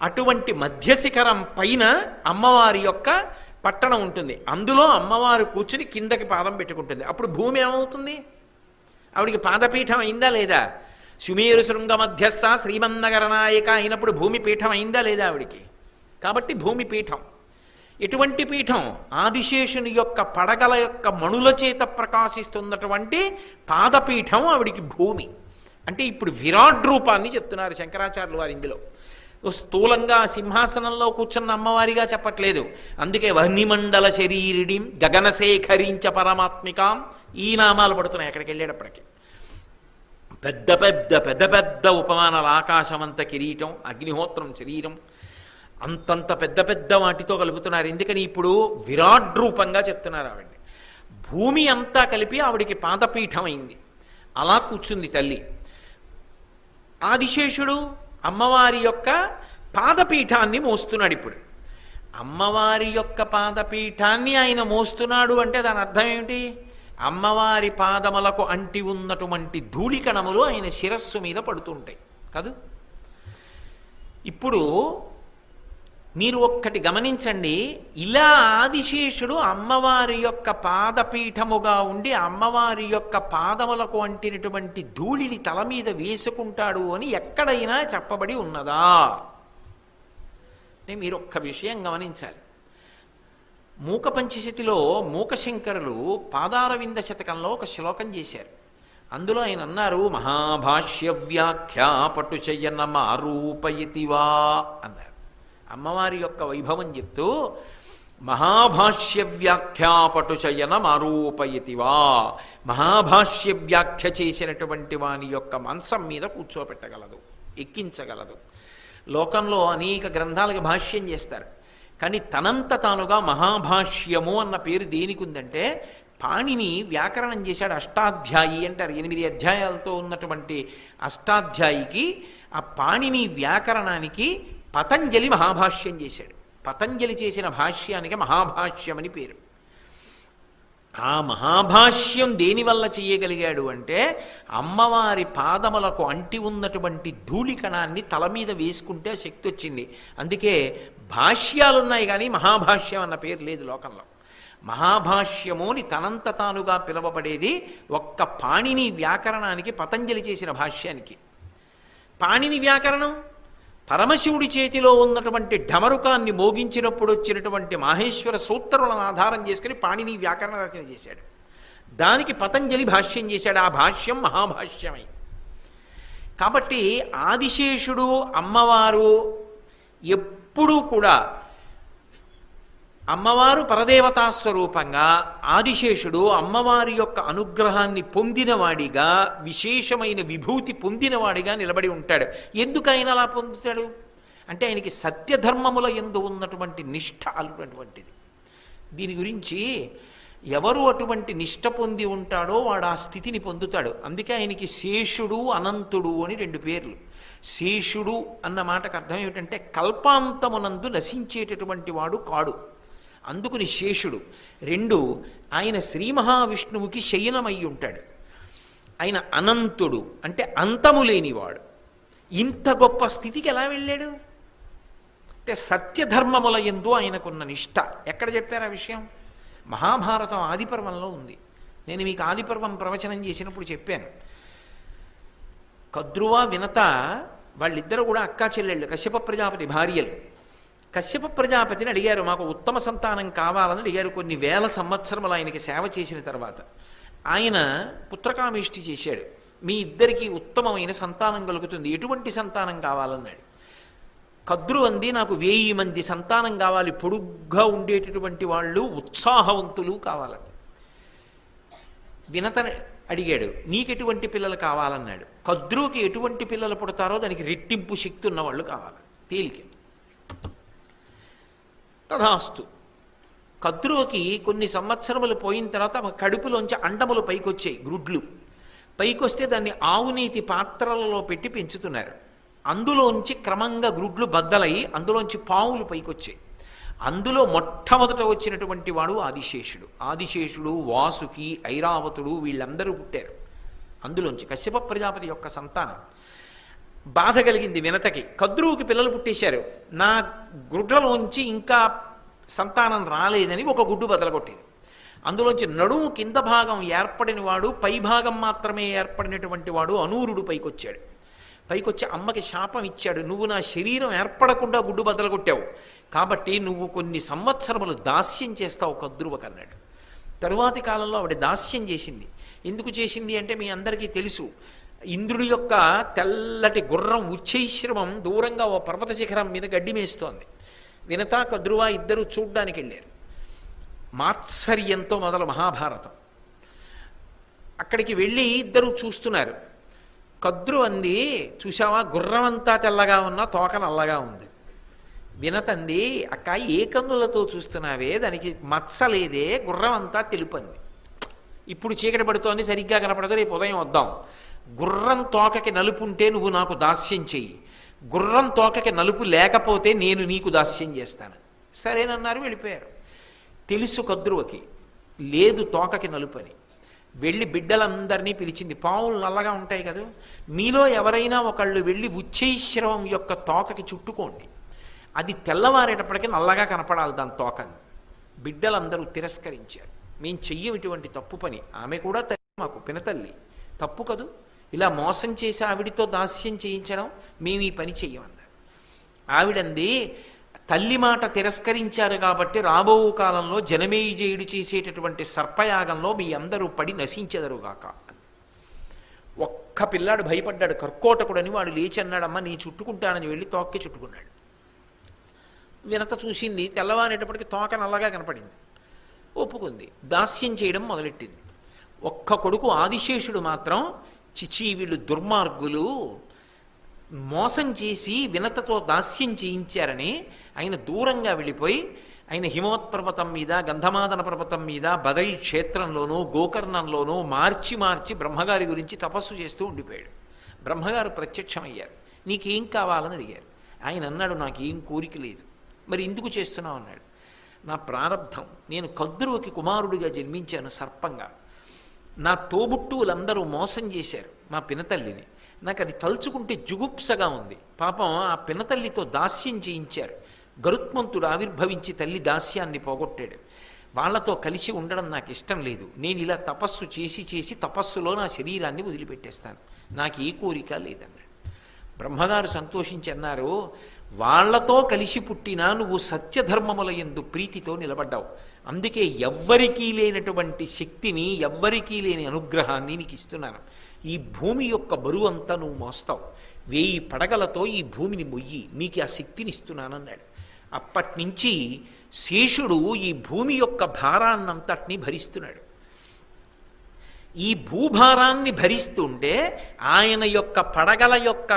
అటువంటి మధ్య శిఖరం పైన అమ్మవారి యొక్క పట్టణం ఉంటుంది. అందులో అమ్మవారు కూర్చుని కిందకి పాదం పెట్టుకుంటుంది. అప్పుడు భూమి ఏమవుతుంది? ఆవిడికి పాదపీఠం అయిందా లేదా? సుమేరు శృంగ మధ్యస్థ శ్రీమన్నగరనాయక అయినప్పుడు భూమి పీఠం అయిందా లేదా ఆవిడికి? కాబట్టి భూమి పీఠం. ఎటువంటి పీఠం? ఆదిశేషుని యొక్క పడగల యొక్క మణుల చేత ప్రకాశిస్తున్నటువంటి పాదపీఠం ఆవిడికి భూమి. అంటే ఇప్పుడు విరాట్ రూపాన్ని చెప్తున్నారు శంకరాచార్యులు వారు. ఇందులో స్థూలంగా సింహాసనంలో కూర్చున్న అమ్మవారిగా చెప్పట్లేదు. అందుకే వహ్నిమండల శరీరిడిం గగనశేఖరించ పరమాత్మికాం ఈ నామాలు పడుతున్నాయి అక్కడికి వెళ్ళేటప్పటికి. పెద్ద పెద్ద పెద్ద పెద్ద ఉపమానాలు, ఆకాశమంత కిరీటం, అగ్నిహోత్రం శరీరం, అంతంత పెద్ద పెద్ద వాటితో కలుపుతున్నారు. ఎందుకని ఇప్పుడు విరాట్ రూపంగా చెప్తున్నారు ఆవిడ్ని. భూమి అంతా కలిపి ఆవిడికి పాదపీఠం అయింది. అలా కూర్చుంది తల్లి. ఆదిశేషుడు అమ్మవారి యొక్క పాదపీఠాన్ని మోస్తున్నాడు. ఇప్పుడు అమ్మవారి యొక్క పాదపీఠాన్ని ఆయన మోస్తున్నాడు అంటే దాని అర్థం ఏమిటి? అమ్మవారి పాదములకు అంటి ఉన్నటువంటి ధూళికణములు ఆయన శిరస్సు మీద పడుతుంటాయి కాదు. ఇప్పుడు మీరు ఒక్కటి గమనించండి, ఇలా ఆదిశేషుడు అమ్మవారి యొక్క పాదపీఠముగా ఉండి అమ్మవారి యొక్క పాదములకు అంటినటువంటి ధూళిని తల మీద వేసుకుంటాడు అని ఎక్కడైనా చెప్పబడి ఉన్నదా? అంటే మీరు ఒక్క విషయం గమనించాలి. మూక పంచశతిలో మూకశంకరులు పాదారవింద శతకంలో ఒక శ్లోకం చేశారు. అందులో ఆయన అన్నారు, మహాభాష్య వ్యాఖ్యా పటుచయన మారూపయతివా అన్నారు. అమ్మవారి యొక్క వైభవం చెప్తూ మహాభాష్య వ్యాఖ్యా పటుచయన మారూపయతివా, మహాభాష్య వ్యాఖ్య చేసినటువంటి వాని యొక్క మంచం మీద కూర్చోపెట్టగలదు, ఎక్కించగలదు. లోకంలో అనేక గ్రంథాలకు భాష్యం చేస్తారు, కానీ తనంత తానుగా మహాభాష్యము అన్న పేరు దేనికి ఉందంటే, పాణిని వ్యాకరణం చేశాడు. అష్టాధ్యాయి అంటారు. 8 అధ్యాయాలతో ఉన్నటువంటి అష్టాధ్యాయికి, ఆ పాణిని వ్యాకరణానికి పతంజలి మహాభాష్యం చేశాడు. పతంజలి చేసిన భాష్యానికి మహాభాష్యం అని పేరు. ఆ మహాభాష్యం దేనివల్ల చేయగలిగాడు అంటే, అమ్మవారి పాదములకు అంటి ఉన్నటువంటి ధూళికణాన్ని తల మీద వేసుకుంటే శక్తి వచ్చింది. అందుకే భాష్యాలున్నాయి కానీ మహాభాష్యం అన్న పేరు లేదు లోకంలో. మహాభాష్యముని తనంత తానుగా పిలువబడేది ఒక్క పాణిని వ్యాకరణానికి, పతంజలి చేసిన భాష్యానికి. పాణిని వ్యాకరణం పరమశివుడి చేతిలో ఉన్నటువంటి ఢమరుకాన్ని మోగించినప్పుడు వచ్చినటువంటి మాహేశ్వర సూత్రములను ఆధారం చేసుకుని పాణిని వ్యాకరణ రచన చేశాడు. దానికి పతంజలి భాష్యం చేశాడు. ఆ భాష్యం మహాభాష్యమై. కాబట్టి ఆదిశేషుడు అమ్మవారు ఎప్పుడూ కూడా, అమ్మవారు పరదేవతా స్వరూపంగా, ఆదిశేషుడు అమ్మవారి యొక్క అనుగ్రహాన్ని పొందినవాడిగా, విశేషమైన విభూతి పొందినవాడిగా నిలబడి ఉంటాడు. ఎందుకు ఆయన అలా పొందుతాడు అంటే, ఆయనకి సత్యధర్మముల యందు ఉన్నటువంటి నిష్ఠ అటువంటిది. దీని గురించి ఎవరు అటువంటి నిష్ఠ పొంది ఉంటాడో వాడు ఆ స్థితిని పొందుతాడు. అందుకే ఆయనకి శేషుడు, అనంతుడు అని 2 పేర్లు. శేషుడు అన్న మాటకు అర్థం ఏమిటంటే, కల్పాంతమునందు నశించేటటువంటి వాడు కాడు, అందుకుని శేషుడు. 2, ఆయన శ్రీ మహావిష్ణువుకి శయనమై ఉంటాడు. ఆయన అనంతుడు అంటే అంతము లేనివాడు. ఇంత గొప్ప స్థితికి ఎలా వెళ్ళాడు అంటే, సత్యధర్మముల యందు ఆయనకున్న నిష్ఠ. ఎక్కడ చెప్పారు ఆ విషయం? మహాభారతం ఆదిపర్వంలో ఉంది. నేను మీకు ఆదిపర్వం ప్రవచనం చేసినప్పుడు చెప్పాను. కద్రువ, వినత వాళ్ళిద్దరూ కూడా అక్కా చెల్లెళ్ళు, కశ్యప ప్రజాపతి భార్యలు. కశ్యప ప్రజాపతిని అడిగారు, మాకు ఉత్తమ సంతానం కావాలని అడిగారు. కొన్ని వేల సంవత్సరములు ఆయనకి సేవ చేసిన తర్వాత ఆయన పుత్రకామేష్టి చేశాడు. మీ ఇద్దరికీ ఉత్తమమైన సంతానం కలుగుతుంది, ఎటువంటి సంతానం కావాలన్నాడు. కద్రు అంది, నాకు 1000 మంది సంతానం కావాలి, పొడుగ్గా ఉండేటటువంటి వాళ్ళు, ఉత్సాహవంతులు కావాలని. వినతని అడిగాడు, నీకెటువంటి పిల్లలు కావాలన్నాడు. కద్రుకి ఎటువంటి పిల్లలు పుడతారో దానికి రెట్టింపు శక్తి ఉన్నవాళ్ళు కావాలి, తేలిక. తథాస్తు. కద్రుకి కొన్ని సంవత్సరములు పోయిన తర్వాత కడుపులోంచి అండములు పైకొచ్చాయి, గ్రుడ్లు పైకొస్తే దాన్ని ఆవునీతి పాత్రలలో పెట్టి పెంచుతున్నారు. అందులోంచి క్రమంగా గ్రుడ్లు బద్దలై అందులోంచి పావులు పైకొచ్చాయి. అందులో మొట్టమొదట వచ్చినటువంటి వాడు ఆదిశేషుడు. ఆదిశేషుడు, వాసుకి, ఐరావతుడు వీళ్ళందరూ పుట్టారు అందులోంచి, కశ్యప ప్రజాపతి యొక్క సంతానం. బాధ కలిగింది వినతకి. కద్రువుకి పిల్లలు పుట్టేశారు, నా గుడ్లలోంచి ఇంకా సంతానం రాలేదని ఒక గుడ్డు బదలగొట్టింది. అందులోంచి నడుము కింద భాగం ఏర్పడిన వాడు, పై భాగం మాత్రమే ఏర్పడినటువంటి వాడు అనూరుడు పైకొచ్చాడు. పైకొచ్చి అమ్మకి శాపం ఇచ్చాడు, నువ్వు నా శరీరం ఏర్పడకుండా గుడ్డు బదలగొట్టావు, కాబట్టి నువ్వు కొన్ని సంవత్సరములు దాస్యం చేస్తావు కద్రువకు అన్నాడు. తరువాతి కాలంలో ఆవిడ దాస్యం చేసింది. ఎందుకు చేసింది అంటే మీ అందరికీ తెలుసు. ఇంద్రుడి యొక్క తెల్లటి గుర్రం ఉచ్చైశ్రమం దూరంగా ఓ పర్వత శిఖరం మీద గడ్డి మేస్తోంది. వినత, కద్రువ ఇద్దరు చూడ్డానికి వెళ్ళారు. మాత్సర్యంతో మొదలు మహాభారతం. అక్కడికి వెళ్ళి ఇద్దరు చూస్తున్నారు. కద్రు అంది, చూసావా గుర్రం అంతా తెల్లగా ఉన్నా తోక నల్లగా ఉంది. వినతంది, అక్క ఏ కన్నులతో చూస్తున్నావే, దానికి మచ్చలేదే, గుర్రం అంతా తెలుపంది. ఇప్పుడు చీకటి పడుతోంది, సరిగ్గా కనపడదు, రేపు ఉదయం వద్దాం. గుర్రం తోకకి నలుపు ఉంటే నువ్వు నాకు దాస్యం చెయ్యి, గుర్రం తోకకి నలుపు లేకపోతే నేను నీకు దాస్యం చేస్తాను. సరేనన్నారు, వెళ్ళిపోయారు. తెలుసు కద్రువకి లేదు తోకకి నలుపని. వెళ్ళి బిడ్డలందరినీ పిలిచింది. పావులు నల్లగా ఉంటాయి కదా, మీలో ఎవరైనా ఒకళ్ళు వెళ్ళి ఉచ్చైశ్రవం యొక్క తోకకి చుట్టుకోండి, అది తెల్లవారేటప్పటికీ నల్లగా కనపడాలి దాని తోకని. బిడ్డలందరూ తిరస్కరించారు. మేము చెయ్యం ఇటువంటి తప్పు పని. ఆమె కూడా తల్లి, మాకు పినతల్లి, తప్పు కదూ, ఇలా మోసం చేసి ఆవిడితో దాస్యం చేయించడం, మేము ఈ పని చెయ్యమన్నారు. ఆవిడంది, తల్లి మాట తిరస్కరించారు కాబట్టి రాబో కాలంలో జనమేజయుడు చేసేటటువంటి సర్పయాగంలో మీ అందరూ పడి నశించెదరుగాక. ఒక్క పిల్లాడు భయపడ్డాడు, కర్కోటకుడని. వాడు లేచి అన్నాడమ్మా నీ చుట్టుకుంటానని వెళ్ళి తోక్కి చుట్టుకున్నాడు. వినత చూసింది, తెల్లవారేటప్పటికి తోక నల్లగా కనపడింది. ఒప్పుకుంది, దాస్యం చేయడం మొదలెట్టింది. ఒక్క కొడుకు ఆదిశేషుడు మాత్రం చిచి వీళ్ళు దుర్మార్గులు, మోసం చేసి వినతతో దాస్యం చేయించారని ఆయన దూరంగా వెళ్ళిపోయి ఆయన హిమవత్పర్వతం మీద, గంధమాదన పర్వతం మీద, బదై క్షేత్రంలోనూ గోకర్ణంలోనూ మార్చి మార్చి బ్రహ్మగారి గురించి తపస్సు చేస్తూ ఉండిపోయాడు. బ్రహ్మగారు ప్రత్యక్షమయ్యారు. నీకేం కావాలని అడిగారు. ఆయన అన్నాడు, నాకేం కోరిక లేదు. మరి ఎందుకు చేస్తున్నావు అన్నాడు. నా ప్రారంధం, నేను కద్రువకి కుమారుడిగా జన్మించాను సర్పంగా. నా తోబుట్టువులందరూ మోసం చేశారు మా పినతల్లిని. నాకు అది తలుచుకుంటే జుగుప్సగా ఉంది. పాపం ఆ పినతల్లితో దాస్యం చేయించారు. గరుత్మంతుడు ఆవిర్భవించి తల్లి దాస్యాన్ని పోగొట్టాడు. వాళ్లతో కలిసి ఉండడం నాకు ఇష్టం లేదు. నేను ఇలా తపస్సు చేసి చేసి తపస్సులో నా శరీరాన్ని వదిలిపెట్టేస్తాను. నాకు ఏ కోరిక లేదన్నాడు. బ్రహ్మగారు సంతోషించి అన్నారు, వాళ్లతో కలిసి పుట్టినా నువ్వు సత్యధర్మముల యందు ప్రీతితో నిలబడ్డావు. అందుకే ఎవ్వరికీ లేనటువంటి శక్తిని, ఎవ్వరికీ లేని అనుగ్రహాన్ని నీకు ఇస్తున్నాను. ఈ భూమి యొక్క బరువు అంతా నువ్వు మోస్తావు. 1000 పడగలతో ఈ భూమిని మొయ్యి, నీకు ఆ శక్తిని ఇస్తున్నానన్నాడు. అప్పటినుంచి శేషుడు ఈ భూమి యొక్క భారాన్నంతటినీ భరిస్తున్నాడు. ఈ భూభారాన్ని భరిస్తుంటే ఆయన యొక్క పడగల యొక్క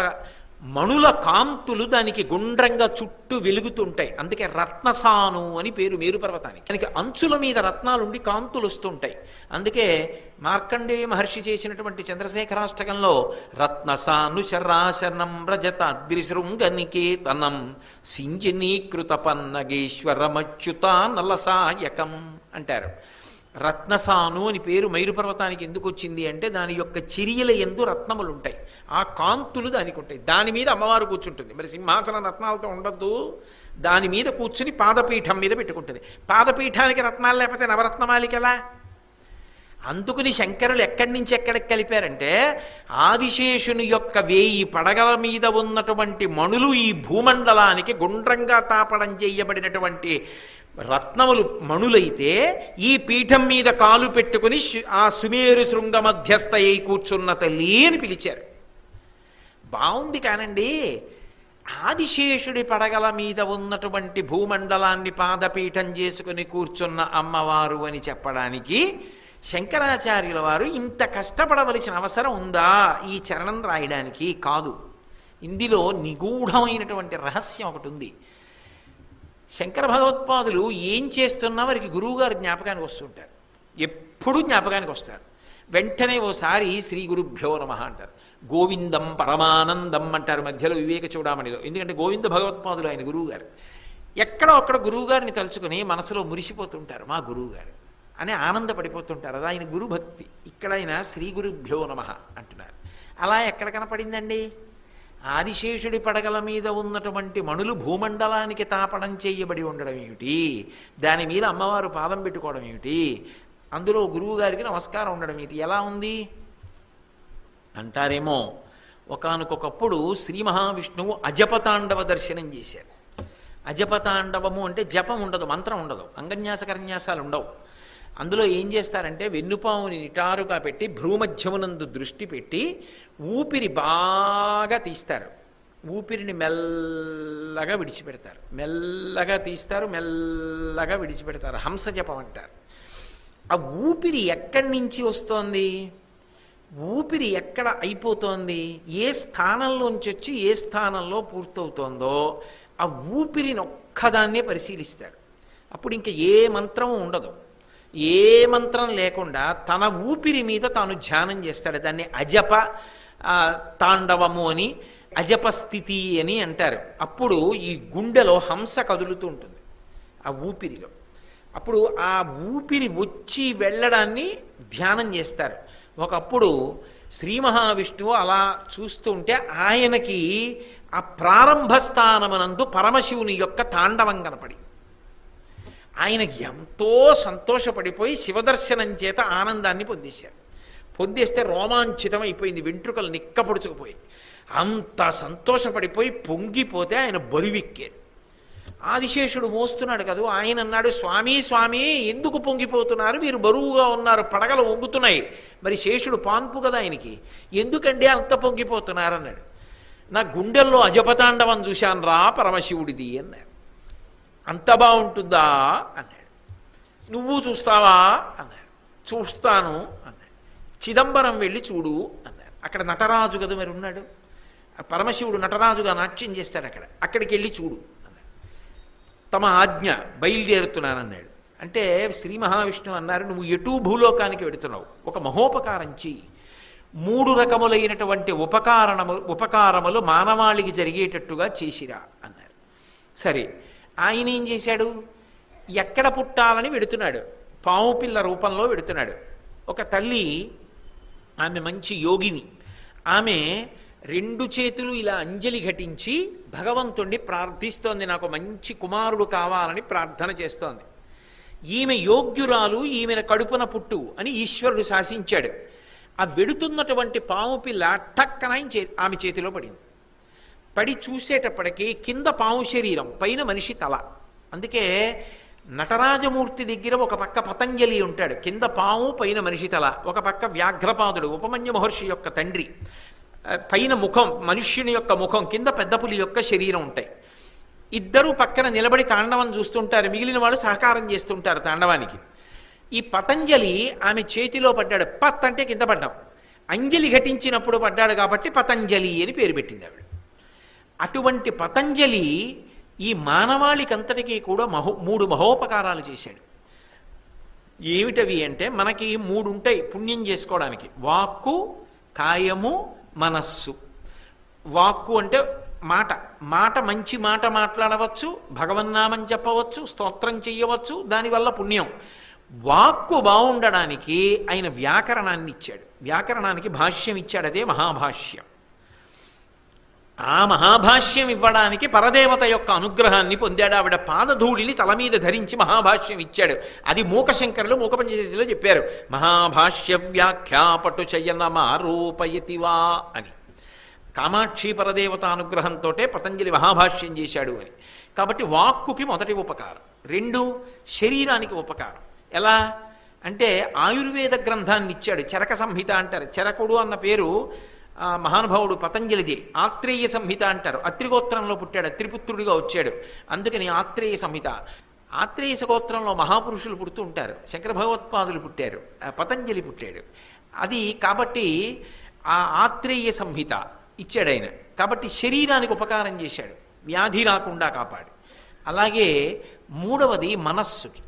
మణుల కాంతులు దానికి గుండ్రంగా చుట్టూ వెలుగుతుంటాయి. అందుకే రత్నసాను అని పేరు మేరు పర్వతానికి. దానికి అంచుల మీద రత్నాలుండి కాంతులు వస్తుంటాయి. అందుకే మార్కండేయ మహర్షి చేసినటువంటి చంద్రశేఖరాష్టకంలో రత్నసాను శరాశనం రజత అద్రిశృంగనికేతనం సింజనీకృత పన్నగేశ్వరమచ్యుత నలసాయకం అంటారు. రత్నసాను అని పేరు మైరు పర్వతానికి ఎందుకు వచ్చింది అంటే దాని యొక్క చిరియల యందు రత్నములు ఉంటాయి. ఆ కాంతులు దానికి ఉంటాయి. దాని మీద అమ్మవారు కూర్చుంటుంది. మరి సింహాసనం రత్నాలతో ఉండద్దు, దాని మీద కూర్చుని పాదపీఠం మీద పెట్టుకుంటుంది. పాదపీఠానికి రత్నాలు లేకపోతే నవరత్నమాలిక ఎలా? అందుకుని శంకరులు ఎక్కడి నుంచి ఎక్కడికి కలిపారంటే ఆదిశేషుని యొక్క 1000 పడగల మీద ఉన్నటువంటి మణులు ఈ భూమండలానికి గుండ్రంగా తాపడం చేయబడినటువంటి రత్నములు మణులైతే ఈ పీఠం మీద కాలు పెట్టుకుని ఆ సుమేరు శృంగ మధ్యస్థ అయి కూర్చున్న తల్లి అని పిలిచారు. బాగుంది కానండి, ఆదిశేషుడి పడగల మీద ఉన్నటువంటి భూమండలాన్ని పాదపీఠం చేసుకుని కూర్చున్న అమ్మవారు అని చెప్పడానికి శంకరాచార్యుల వారు ఇంత కష్టపడవలసిన అవసరం ఉందా ఈ చరణం రాయడానికి? కాదు. ఇందులో నిగూఢమైనటువంటి రహస్యం ఒకటి ఉంది. శంకర భగవత్పాదులు ఏం చేస్తున్నా వారికి గురువుగారు జ్ఞాపకానికి వస్తుంటారు. ఎప్పుడూ జ్ఞాపకానికి వస్తారు. వెంటనే ఓసారి శ్రీ గురుభ్యో నమః అంటారు, గోవిందం పరమానందం అంటారు మధ్యలో వివేక చూడామణిలో. ఎందుకంటే గోవింద భగవత్పాదులు ఆయన గురువుగారు. ఎక్కడో అక్కడ గురువుగారిని తలుచుకుని మనసులో మురిసిపోతుంటారు, మా గురువుగారు అని ఆనందపడిపోతుంటారు. అది ఆయన గురుభక్తి. ఇక్కడ ఆయన శ్రీ గురుభ్యో నమః అంటున్నారు. అలా ఎక్కడ కనపడిందండి? ఆదిశేషుడి పడగల మీద ఉన్నటువంటి మణులు భూమండలానికి తాపడం చేయబడి ఉండడం ఏమిటి? దాని మీద అమ్మవారు పాదం పెట్టుకోవడం ఏమిటి? అందులో గురువు గారికి నమస్కారం ఉండడం ఏమిటి? ఎలా ఉంది అంటారేమో. ఒకానొకప్పుడు శ్రీ మహావిష్ణువు అజపతాండవ దర్శనం చేశారు. అజపతాండవము అంటే జపం ఉండదు, మంత్రం ఉండదు, అంగన్యాస కరన్యాసాలు ఉండవు. అందులో ఏం చేస్తారంటే వెన్నుపాముని నిటారుగా పెట్టి భ్రూమధ్యమునందు దృష్టి పెట్టి ఊపిరి బాగా తీస్తారు. ఊపిరిని మెల్లగా విడిచిపెడతారు, మెల్లగా తీస్తారు, మెల్లగా విడిచిపెడతారు. హంస జపం అంటారు. ఆ ఊపిరి ఎక్కడి నుంచి వస్తోంది? ఊపిరి ఎక్కడ అయిపోతోంది? ఏ స్థానంలోంచి వచ్చి ఏ స్థానంలో పూర్తవుతోందో ఆ ఊపిరిని ఒక్కదాన్నే పరిశీలిస్తాడు. అప్పుడు ఇంక ఏ మంత్రం ఉండదు. ఏ మంత్రం లేకుండా తన ఊపిరి మీద తాను ధ్యానం చేస్తాడు. దాన్ని అజప తాండవము అని, అజప స్థితి అని అంటారు. అప్పుడు ఈ గుండెలో హంస కదులుతూ ఉంటుంది ఆ ఊపిరిలో. అప్పుడు ఆ ఊపిరి వచ్చి వెళ్ళడాన్ని ధ్యానం చేస్తారు. ఒకప్పుడు శ్రీ మహావిష్ణువు అలా చూస్తూ ఉంటే ఆయనకి ఆ ప్రారంభ స్థానమునందు పరమశివుని యొక్క తాండవం కనపడి ఆయన ఎంతో సంతోషపడిపోయి శివదర్శనం చేత ఆనందాన్ని పొందేశారు. పొందేస్తే రోమాంచితం అయిపోయింది, వెంట్రుకలు నిక్కపొడుచుకుపోయి అంత సంతోషపడిపోయి పొంగిపోతే ఆయన బరువెక్కారు. ఆదిశేషుడు మోస్తున్నాడు కదా, ఆయన అన్నాడు, స్వామి స్వామి ఎందుకు పొంగిపోతున్నారు, మీరు బరువుగా ఉన్నారు, పడగలు వంగుతున్నాయి. మరి శేషుడు పాన్పు కదా ఆయనకి, ఎందుకండి అంత పొంగిపోతున్నారు అన్నాడు. నా గుండెల్లో అజపతాండవం చూశాను రా పరమశివుడిది అన్నాడు. అంత బాగుంటుందా అన్నాడు. నువ్వు చూస్తావా అన్నాడు. చూస్తాను అన్నాడు. చిదంబరం వెళ్ళి చూడు అన్నాడు. అక్కడ నటరాజు కదా మరి ఉన్నాడు, పరమశివుడు నటరాజుగా నాట్యం చేస్తాడు అక్కడ, అక్కడికి వెళ్ళి చూడు అన్నాడు. తమ ఆజ్ఞ, బయలుదేరుతున్నానన్నాడు. అంటే శ్రీ మహావిష్ణువు అన్నారు, నువ్వు ఎటూ భూలోకానికి వెడుతున్నావు, ఒక మహోపకారం చెయ్యి, 3 రకములైనటువంటి ఉపకారములు మానవాళికి జరిగేటట్టుగా చేసిరా అన్నారు. సరే, ఆయన ఏం చేశాడు, ఎక్కడ పుట్టాలని వెడుతున్నాడు, పాము పిల్ల రూపంలో వెడుతున్నాడు. ఒక తల్లి, ఆమె మంచి యోగిని, ఆమె 2 చేతులు ఇలా అంజలి ఘటించి భగవంతుణ్ణి ప్రార్థిస్తోంది, నాకు మంచి కుమారుడు కావాలని ప్రార్థన చేస్తోంది. ఈమె యోగ్యురాలు, ఈమెను కడుపున పుట్టు అని ఈశ్వరుడు శాసించాడు. ఆ వెడుతున్నటువంటి పాము పిల్ల టక్కన ఆమె చేతిలో పడింది. పడి చూసేటప్పటికీ కింద పాము శరీరం, పైన మనిషి తల. అందుకే నటరాజమూర్తి దగ్గర ఒక పక్క పతంజలి ఉంటాడు, కింద పాము పైన మనిషి తల, ఒక పక్క వ్యాఘ్రపాదుడు ఉపమన్యు మహర్షి యొక్క తండ్రి, పైన ముఖం మనుష్యుని యొక్క ముఖం, కింద పెద్ద పులి యొక్క శరీరం ఉంటాయి. ఇద్దరూ పక్కన నిలబడి తాండవం చూస్తుంటారు, మిగిలిన వాళ్ళు సహకారం చేస్తుంటారు తాండవానికి. ఈ పతంజలి ఆమె చేతిలో పడ్డాడు, పత్ అంటే కింద పడ్డాం, అంజలి ఘటించినప్పుడు పడ్డాడు కాబట్టి పతంజలి అని పేరు పెట్టింది ఆవిడ. అటువంటి పతంజలి ఈ మానవాళికంతటికీ కూడా 3 మహోపకారాలు చేశాడు. ఏమిటవి అంటే, మనకి 3 ఉంటాయి పుణ్యం చేసుకోవడానికి, వాక్కు, కాయము, మనస్సు. వాక్కు అంటే మాట, మాట మంచి మాట మాట్లాడవచ్చు, భగవన్నామం చెప్పవచ్చు, స్తోత్రం చెయ్యవచ్చు, దానివల్ల పుణ్యం. వాక్కు బాగుండడానికి ఆయన వ్యాకరణాన్ని ఇచ్చాడు, వ్యాకరణానికి భాష్యం ఇచ్చాడు, అదే మహాభాష్యం. ఆ మహాభాష్యం ఇవ్వడానికి పరదేవత యొక్క అనుగ్రహాన్ని పొందాడు. ఆవిడ పాదధూళిని తల మీద ధరించి మహాభాష్యం ఇచ్చాడు. అది మూకశంకరులు మూకపంచదశిలో చెప్పారు, మహాభాష్య వ్యాఖ్యాపటు శయనమారూపయతివా అని. కామాక్షి పరదేవత అనుగ్రహంతో పతంజలి మహాభాష్యం చేశాడు అని. కాబట్టి వాక్కుకి మొదటి ఉపకారం. 2 శరీరానికి ఉపకారం. ఎలా అంటే, ఆయుర్వేద గ్రంథాన్ని ఇచ్చాడు, చరక సంహిత అంటారు. చరకుడు అన్న పేరు మహానుభావుడు పతంజలిది. ఆత్రేయ సంహిత అంటారు, అత్రిగోత్రంలో పుట్టాడు, అత్రిపుత్రుడిగా వచ్చాడు, అందుకని ఆత్రేయ సంహిత. ఆత్రేయ గోత్రంలో మహాపురుషులు పుడుతూ ఉంటారు, శంకర భగవత్పాదులు పుట్టారు, పతంజలి పుట్టాడు. అది కాబట్టి ఆ ఆత్రేయ సంహిత ఇచ్చాడు ఆయన. కాబట్టి శరీరానికి ఉపకారం చేశాడు, వ్యాధి రాకుండా కాపాడు. అలాగే 3వది మనస్సుకి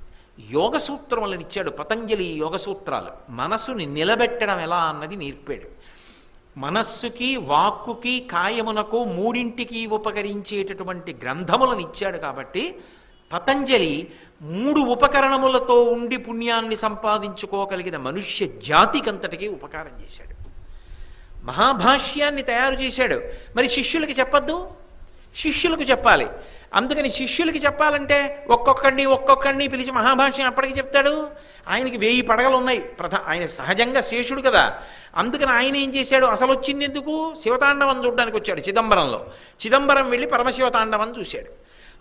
యోగ సూత్రములను ఇచ్చాడు, పతంజలి యోగ సూత్రాలు. మనస్సుని నిలబెట్టడం ఎలా అన్నది నేర్పాడు. మనస్సుకి, వాక్కుకి, కాయమునకు 3ంటికి ఉపకరించేటటువంటి గ్రంథములను ఇచ్చాడు. కాబట్టి పతంజలి 3 ఉపకరణములతో ఉండి పుణ్యాన్ని సంపాదించుకోగలిగిన మనుష్య జాతికంతటికీ ఉపకారం చేశాడు. మహాభాష్యాన్ని తయారు చేశాడు. మరి శిష్యులకి చెప్పద్దు, శిష్యులకు చెప్పాలి. అందుకని శిష్యులకి చెప్పాలంటే ఒక్కొక్కడిని పిలిచి మహాభాష్యం అప్పటికి చెప్తాడు. ఆయనకి 1000 పడగలు ఉన్నాయి, ఆయన సహజంగా శేషుడు కదా. అందుకని ఆయన ఏం చేశాడు, అసలు వచ్చింది ఎందుకు, శివతాండవం చూడడానికి వచ్చాడు చిదంబరంలో. చిదంబరం వెళ్ళి పరమశివతాండవం చూశాడు.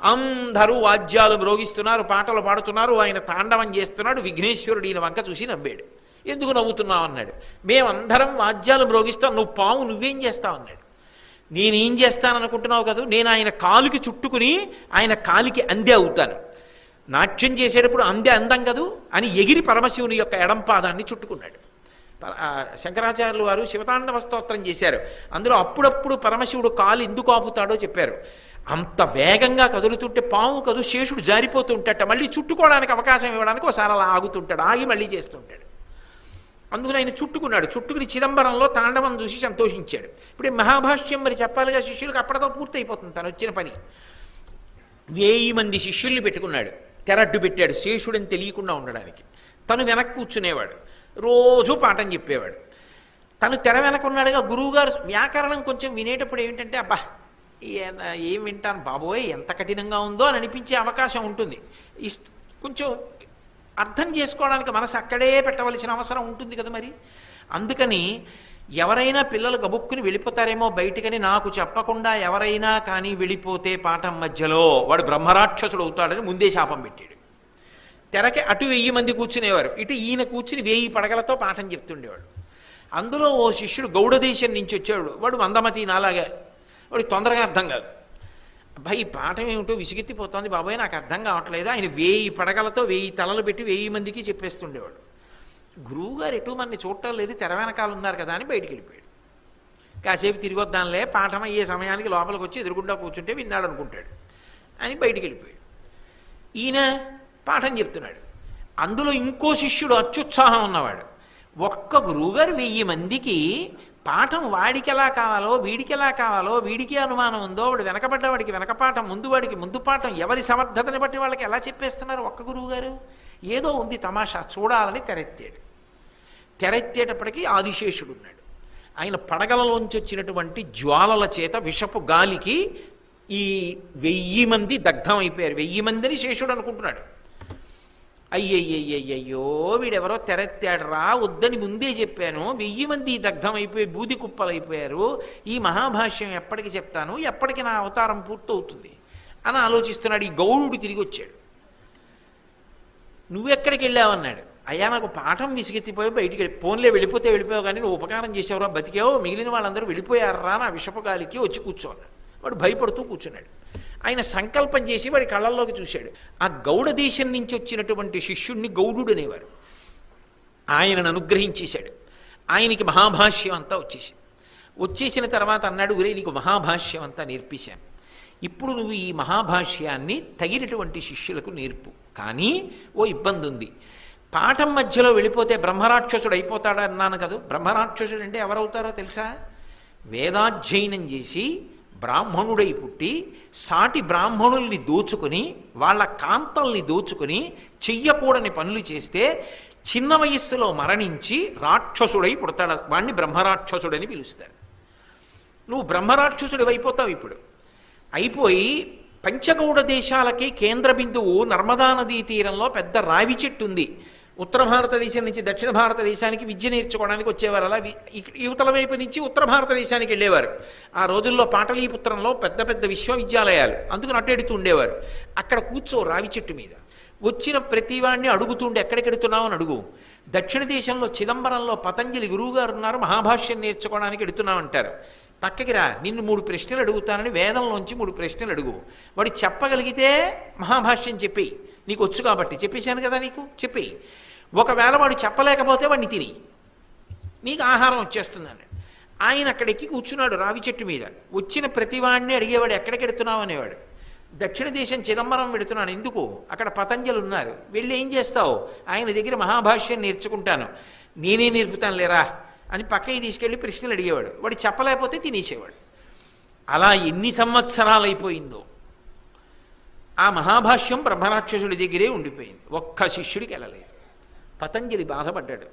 అందరూ వాద్యాలు మ్రోగిస్తున్నారు, పాటలు పాడుతున్నారు, ఆయన తాండవం చేస్తున్నాడు. విఘ్నేశ్వరుడు ఈయన వంక చూసి నవ్వాడు. ఎందుకు నవ్వుతున్నావు అన్నాడు. మేమందరం వాద్యాలు మ్రోగిస్తాం, నువ్వు పాము నువ్వేం చేస్తావు అన్నాడు. నేనేం చేస్తాననుకుంటున్నావు కదా, నేను ఆయన కాలుకి చుట్టుకుని ఆయన కాలికి అందే అవుతాను. నాట్యం చేసేటప్పుడు అందే అందం కదూ అని ఎగిరి పరమశివుని యొక్క ఎడంపాదాన్ని చుట్టుకున్నాడు. శంకరాచార్యులు వారు శివతాండవ స్తోత్రం చేశారు. అందులో అప్పుడప్పుడు పరమశివుడు కాలు ఎందుకు ఆపుతాడో చెప్పారు. అంత వేగంగా కదులుతుంటే పాము కదు శేషుడు జారిపోతుంటాట, మళ్ళీ చుట్టుకోవడానికి అవకాశం ఇవ్వడానికి ఒకసారి అలా ఆగుతుంటాడు, ఆగి మళ్ళీ చేస్తుంటాడు. అందుకని ఆయన చుట్టుకున్నాడు. చుట్టుకుని చిదంబరంలో తాండవం చూసి సంతోషించాడు. ఇప్పుడు ఈ మహాభాష్యం మరి చెప్పాలిగా శిష్యులకు, అప్పటితో పూర్తి అయిపోతుంది తను వచ్చిన పని. 1000 మంది శిష్యుల్ని పెట్టుకున్నాడు, తెరడ్డు పెట్టాడు శేషుడని తెలియకుండా ఉండడానికి. తను వెనక్కి కూర్చునేవాడు, రోజు పాఠం చెప్పేవాడు. తను తెర వెనకున్నాడుగా. గురువుగారు వ్యాకరణం కొంచెం వినేటప్పుడు ఏమిటంటే అబ్బా ఏం వింటాను బాబోయ్ ఎంత కఠినంగా ఉందో అని అనిపించే అవకాశం ఉంటుంది. కొంచెం అర్థం చేసుకోవడానికి మనసు అక్కడే పెట్టవలసిన అవసరం ఉంటుంది కదా మరి. అందుకని ఎవరైనా పిల్లలు గబుక్కుని వెళ్ళిపోతారేమో బయటికని నాకు చెప్పకుండా ఎవరైనా కానీ వెళ్ళిపోతే పాఠం మధ్యలో వాడు బ్రహ్మరాక్షసుడు అవుతాడని ముందే శాపం పెట్టాడు. తెరకి అటు 1000 మంది కూర్చునేవారు, ఇటు ఈయన కూర్చుని 1000 పడగలతో పాఠం చెప్తుండేవాడు. అందులో ఓ శిష్యుడు గౌడదేశం నుంచి వచ్చాడు. వాడు మందమతి నాలాగా, వాడికి తొందరగా అర్థం కాదు. అబ్బాయి ఈ పాఠం ఏమిటో విసిగెత్తిపోతుంది బాబాయ్ నాకు అర్థం కావట్లేదు. ఆయన 1000 పడగలతో 1000 తలలు పెట్టి 1000 మందికి చెప్పేస్తుండేవాడు. గురువుగారు ఎటు మనని చూడటం లేదు, తెర వెనకాల ఉన్నారు కదా అని బయటికి వెళ్ళిపోయాడు. కాసేపు తిరిగి వద్దాంలే, పాఠం అయ్యే సమయానికి లోపలికి వచ్చి ఎదురుగుండా కూర్చుంటే విన్నాడు అనుకుంటాడు అని బయటికి వెళ్ళిపోయాడు. ఈయన పాఠం చెప్తున్నాడు. అందులో ఇంకో శిష్యుడు అత్యుత్సాహం ఉన్నవాడు. ఒక్క గురువుగారు 1000 మందికి పాఠం వాడికి ఎలా కావాలో వీడికి ఎలా కావాలో, వీడికి అనుమానం ఉందో వాడు వెనకబడ్డ వాడికి వెనక పాఠం, ముందు వాడికి ముందు పాఠం, ఎవరి సమర్థతని బట్టి వాళ్ళకి ఎలా చెప్పేస్తున్నారు ఒక్క గురువుగారు. ఏదో ఉంది తమాషా చూడాలని తెరెత్తాడు. తెరెత్తేటప్పటికీ ఆదిశేషుడు ఉన్నాడు. ఆయన పడగలలోంచి వచ్చినటువంటి జ్వాలల చేత విషపు గాలికి ఈ 1000 మంది దగ్ధం అయిపోయారు. 1000 మందిని శేషుడు అనుకుంటున్నాడు. అయ్యయ్యయ్యయ్యో వీడెవరో తెరెత్తాడు రా, వద్దని ముందే చెప్పాను, 1000 మంది దగ్ధం అయిపోయి బూది కుప్పలైపోయారు, ఈ మహాభాష్యం ఎప్పటికి చెప్తాను, ఎప్పటికి నా అవతారం పూర్తవుతుంది అని ఆలోచిస్తున్నాడు. ఈ గౌడుడు తిరిగి వచ్చాడు. నువ్వెక్కడికి వెళ్ళావన్నాడు. అయ్యా నాకు పాఠం విసిగెత్తిపోయి బయటికి ఫోన్లే వెళ్ళిపోతే వెళ్ళిపోయావు కానీ నువ్వు ఉపకారం చేసావురా, బతికావు, మిగిలిన వాళ్ళందరూ వెళ్ళిపోయారా నా విషపగాలికి, వచ్చి కూర్చోన్నాడు. వాడు భయపడుతూ కూర్చున్నాడు. ఆయన సంకల్పం చేసి వాడి కళ్ళల్లోకి చూశాడు. ఆ గౌడ దేశం నుంచి వచ్చినటువంటి శిష్యుణ్ణి గౌడుడు అనేవారు. ఆయనను అనుగ్రహించేశాడు. ఆయనకి మహాభాష్యం అంతా వచ్చేసిన తర్వాత అన్నాడు, ఒరే నీకు మహాభాష్యం అంతా నేర్పించాను, ఇప్పుడు నువ్వు ఈ మహాభాష్యాన్ని తగినటువంటి శిష్యులకు నేర్పు. కానీ ఓ ఇబ్బంది ఉంది, పాఠం మధ్యలో వెళ్ళిపోతే బ్రహ్మరాక్షసుడు అయిపోతాడన్నాను కదా. బ్రహ్మరాక్షసుడు అంటే ఎవరవుతారో తెలుసా? వేదాధ్యయనం చేసి బ్రాహ్మణుడై పుట్టి సాటి బ్రాహ్మణుల్ని దోచుకుని వాళ్ళ కాంతల్ని దోచుకుని చెయ్యకూడని పనులు చేస్తే చిన్న వయస్సులో మరణించి రాక్షసుడై పుడతాడు. వాణ్ణి బ్రహ్మరాక్షసుడని పిలుస్తాడు. నువ్వు బ్రహ్మరాక్షసుడు అయిపోతావు. ఇప్పుడు అయిపోయి పంచగౌడ దేశాలకి కేంద్ర బిందువు నర్మదా నదీ తీరంలో పెద్ద రావి చెట్టు ఉంది. ఉత్తర భారతదేశం నుంచి దక్షిణ భారతదేశానికి విద్య నేర్చుకోవడానికి వచ్చేవారు. అలా యువతల వైపు నుంచి ఉత్తర భారతదేశానికి వెళ్ళేవారు. ఆ రోజుల్లో పాటలీపుత్రంలో పెద్ద పెద్ద విశ్వవిద్యాలయాలు, అందుకని అట్టెడుతూ ఉండేవారు. అక్కడ కూర్చో రావి చెట్టు మీద. వచ్చిన ప్రతివాడిని అడుగుతుండే ఎక్కడికెడుతున్నావు అని అడుగు. దక్షిణ దేశంలో చిదంబరంలో పతంజలి గురువుగారు ఉన్నారు, మహాభాష్యం నేర్చుకోవడానికి ఎడుతున్నావు అంటారు. పక్కకి రా, నిన్ను 3 ప్రశ్నలు అడుగుతానని వేదంలోంచి 3 ప్రశ్నలు అడుగు. వాడు చెప్పగలిగితే మహాభాష్యం చెప్పేయి, నీకు వచ్చు కాబట్టి చెప్పేశాను కదా నీకు, చెప్పేయి. ఒకవేళ వాడు చెప్పలేకపోతే వాడిని తిని నీకు ఆహారం వచ్చేస్తుందని. ఆయన అక్కడెక్కి కూర్చున్నాడు రావి చెట్టు మీద. వచ్చిన ప్రతివాడిని అడిగేవాడు ఎక్కడికి ఎడుతున్నావు అనేవాడు. దక్షిణ దేశం చిదంబరం పెడుతున్నాను. ఎందుకు? అక్కడ పతంజలు ఉన్నారు. వెళ్ళి ఏం చేస్తావు? ఆయన దగ్గర మహాభాష్యం నేర్చుకుంటాను. నేనే నేర్పుతాను లేరా అని పక్కకి తీసుకెళ్ళి ప్రశ్నలు అడిగేవాడు. వాడు చెప్పలేకపోతే తినేసేవాడు. అలా ఎన్ని సంవత్సరాలు అయిపోయిందో ఆ మహాభాష్యం బ్రహ్మరాక్షసుడి దగ్గరే ఉండిపోయింది. ఒక్క శిష్యుడికి వెళ్ళలేదు. పతంజలి బాధపడ్డాడు.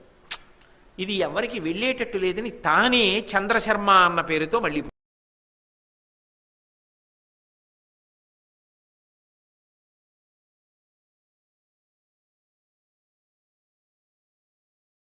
ఇది ఎవరికి వెళ్ళేటట్టు లేదని తానే చంద్రశర్మ అన్న పేరుతో మళ్ళీ